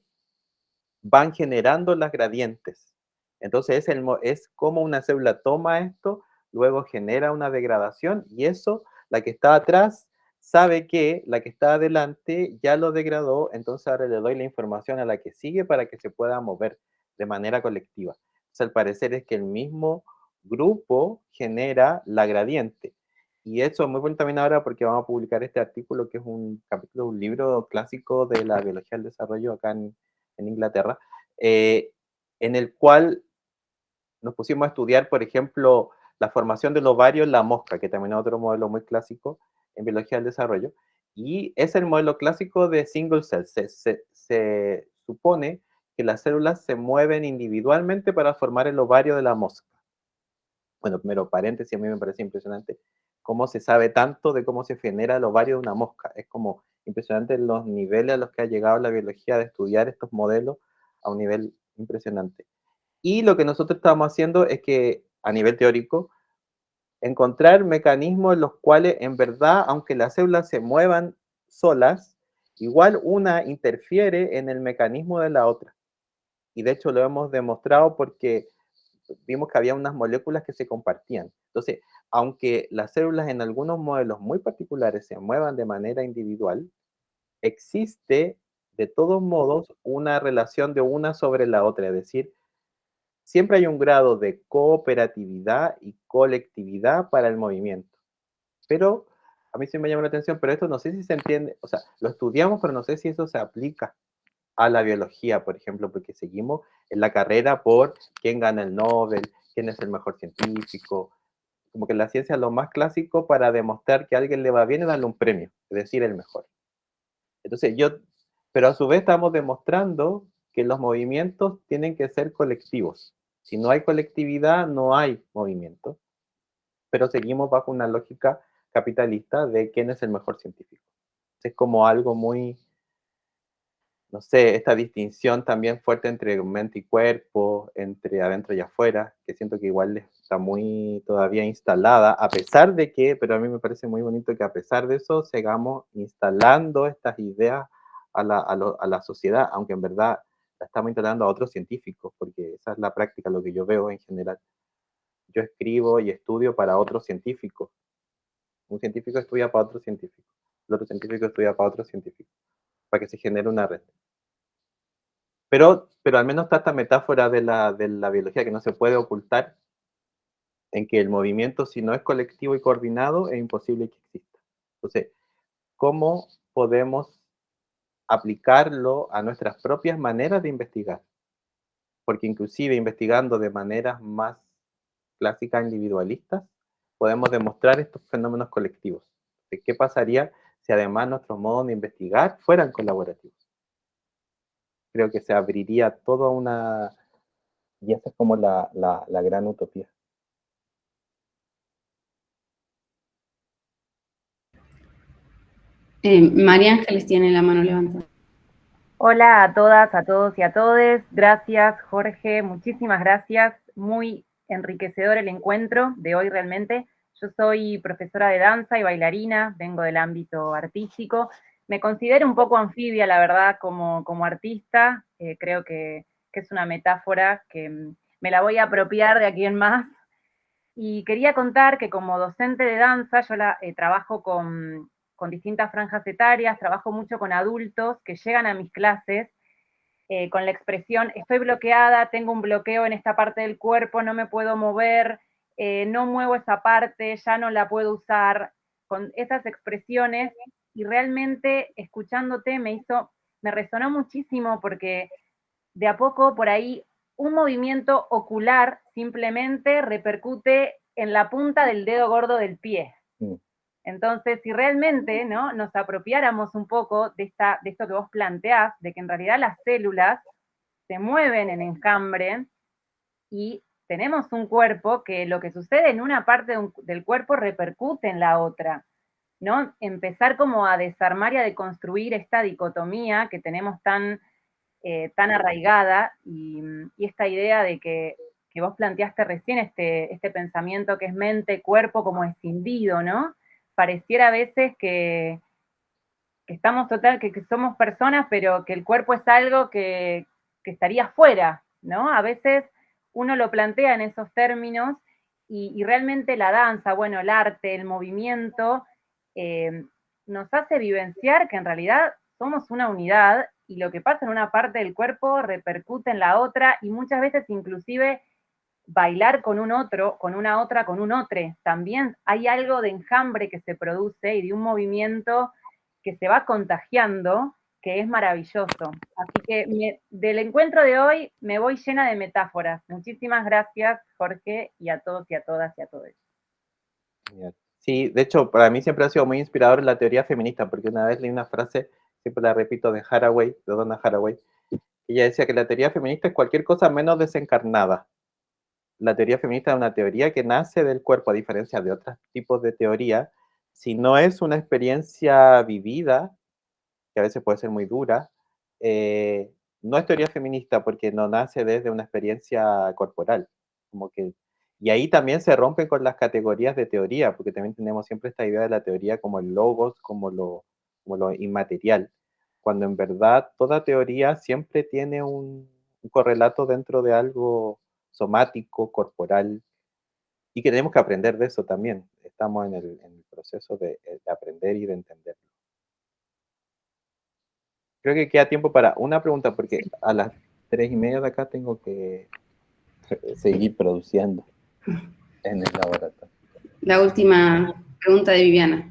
van generando las gradientes. Entonces es como una célula toma esto, luego genera una degradación y eso, la que está atrás, sabe que la que está adelante ya lo degradó, entonces ahora le doy la información a la que sigue para que se pueda mover de manera colectiva. Entonces, al parecer es que el mismo grupo genera la gradiente. Y eso es muy bueno también ahora porque vamos a publicar este artículo que es un capítulo, un libro clásico de la biología del desarrollo acá en Inglaterra, en el cual nos pusimos a estudiar, por ejemplo, la formación del ovario en la mosca, que también es otro modelo muy clásico en biología del desarrollo, y es el modelo clásico de single cell. Se supone que las células se mueven individualmente para formar el ovario de la mosca. Bueno, primero, paréntesis, a mí me parece impresionante cómo se sabe tanto de cómo se genera el ovario de una mosca. Es como impresionante los niveles a los que ha llegado la biología de estudiar estos modelos a un nivel impresionante. Y lo que nosotros estamos haciendo es que, a nivel teórico, encontrar mecanismos en los cuales, en verdad, aunque las células se muevan solas, igual una interfiere en el mecanismo de la otra. Y de hecho lo hemos demostrado porque vimos que había unas moléculas que se compartían. Entonces, aunque las células en algunos modelos muy particulares se muevan de manera individual, existe de todos modos una relación de una sobre la otra, es decir, siempre hay un grado de cooperatividad y colectividad para el movimiento. Pero a mí sí me llama la atención, pero esto no sé si se entiende, o sea, lo estudiamos, pero no sé si eso se aplica a la biología, por ejemplo, porque seguimos en la carrera por quién gana el Nobel, quién es el mejor científico. Como que en la ciencia lo más clásico para demostrar que a alguien le va bien es darle un premio, es decir, el mejor. Entonces pero a su vez estamos demostrando que los movimientos tienen que ser colectivos. Si no hay colectividad, no hay movimiento, pero seguimos bajo una lógica capitalista de quién es el mejor científico. Es como algo muy, no sé, esta distinción también fuerte entre mente y cuerpo, entre adentro y afuera, que siento que igual está muy todavía instalada, a pesar de que, pero a mí me parece muy bonito que a pesar de eso, sigamos instalando estas ideas a la sociedad, aunque en verdad la estamos instalando a otros científicos, porque esa es la práctica, lo que yo veo en general. Yo escribo y estudio para otros científicos. Un científico estudia para otro científico. El otro científico estudia para otro científico, para que se genere una red. Pero al menos está esta metáfora de la biología que no se puede ocultar, en que el movimiento, si no es colectivo y coordinado, es imposible que exista. Entonces, ¿cómo podemos aplicarlo a nuestras propias maneras de investigar? Porque inclusive investigando de maneras más clásicas individualistas, podemos demostrar estos fenómenos colectivos. ¿Qué pasaría si además nuestros modos de investigar fueran colaborativos? Creo que se abriría toda una... Y esa es como la gran utopía. María Ángeles tiene la mano levantada. Hola a todas, a todos y a todes. Gracias, Jorge. Muchísimas gracias. Muy enriquecedor el encuentro de hoy realmente. Yo soy profesora de danza y bailarina, vengo del ámbito artístico. Me considero un poco anfibia, la verdad, como artista. Creo que es una metáfora que me la voy a apropiar de aquí en más. Y quería contar que como docente de danza, yo trabajo con distintas franjas etarias, trabajo mucho con adultos que llegan a mis clases con la expresión, estoy bloqueada, tengo un bloqueo en esta parte del cuerpo, no me puedo mover, no muevo esa parte, ya no la puedo usar, con esas expresiones, y realmente escuchándote me resonó muchísimo porque de a poco por ahí un movimiento ocular simplemente repercute en la punta del dedo gordo del pie. Entonces, si realmente, ¿no?, nos apropiáramos un poco de esto que vos planteás, de que en realidad las células se mueven en enjambre y tenemos un cuerpo que lo que sucede en una parte del cuerpo repercute en la otra, ¿no? Empezar como a desarmar y a deconstruir esta dicotomía que tenemos tan arraigada y esta idea de que vos planteaste recién, este pensamiento que es mente, cuerpo como escindido, ¿no? Pareciera a veces que estamos que somos personas, pero que el cuerpo es algo que estaría fuera, ¿no? A veces uno lo plantea en esos términos y realmente la danza, bueno, el arte, el movimiento, nos hace vivenciar que en realidad somos una unidad y lo que pasa en una parte del cuerpo repercute en la otra y muchas veces inclusive bailar con un otro, con una otra, con un otro. También hay algo de enjambre que se produce y de un movimiento que se va contagiando, que es maravilloso. Así que del encuentro de hoy me voy llena de metáforas. Muchísimas gracias, Jorge, y a todos y a todas y a todos. Sí, de hecho, para mí siempre ha sido muy inspirador la teoría feminista, porque una vez leí una frase, siempre la repito, de Haraway, de Donna Haraway, ella decía que la teoría feminista es cualquier cosa menos desencarnada. La teoría feminista es una teoría que nace del cuerpo, a diferencia de otros tipos de teoría. Si no es una experiencia vivida, que a veces puede ser muy dura, no es teoría feminista porque no nace desde una experiencia corporal. Y ahí también se rompen con las categorías de teoría, porque también tenemos siempre esta idea de la teoría como el logos, como lo inmaterial, cuando en verdad toda teoría siempre tiene un correlato dentro de algo somático, corporal, y que tenemos que aprender de eso también. Estamos en el proceso de aprender y de entenderlo. Creo que queda tiempo para una pregunta, porque a las 3:30 de acá tengo que seguir produciendo en el laboratorio. La última pregunta de Viviana.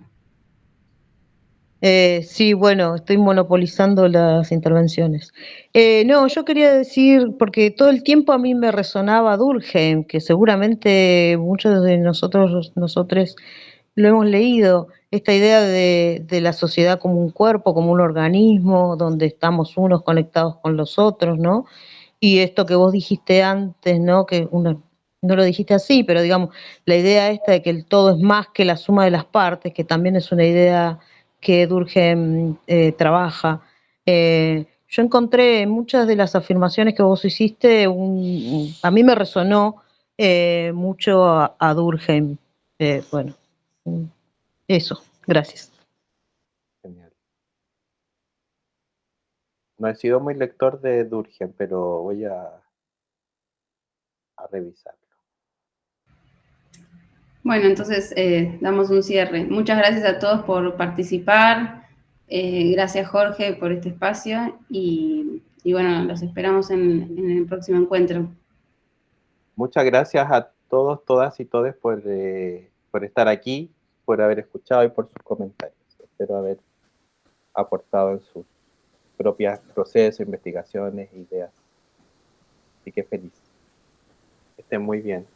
Sí, bueno, estoy monopolizando las intervenciones. No, yo quería decir, porque todo el tiempo a mí me resonaba Durkheim, que seguramente muchos de nosotros lo hemos leído, esta idea de la sociedad como un cuerpo, como un organismo, donde estamos unos conectados con los otros, ¿no? Y esto que vos dijiste antes, ¿no? Que no lo dijiste así, pero digamos, la idea esta de que el todo es más que la suma de las partes, que también es una idea que Durkheim trabaja. Yo encontré en muchas de las afirmaciones que vos hiciste, a mí me resonó mucho a Durkheim. Bueno, eso, gracias. Genial. No he sido muy lector de Durkheim, pero voy a revisarlo. Bueno, entonces damos un cierre. Muchas gracias a todos por participar. Gracias, Jorge, por este espacio. Y bueno, los esperamos en el próximo encuentro. Muchas gracias a todos, todas y todes por estar aquí, por haber escuchado y por sus comentarios. Espero haber aportado en sus propios procesos, investigaciones, ideas. Así que feliz. Que estén muy bien.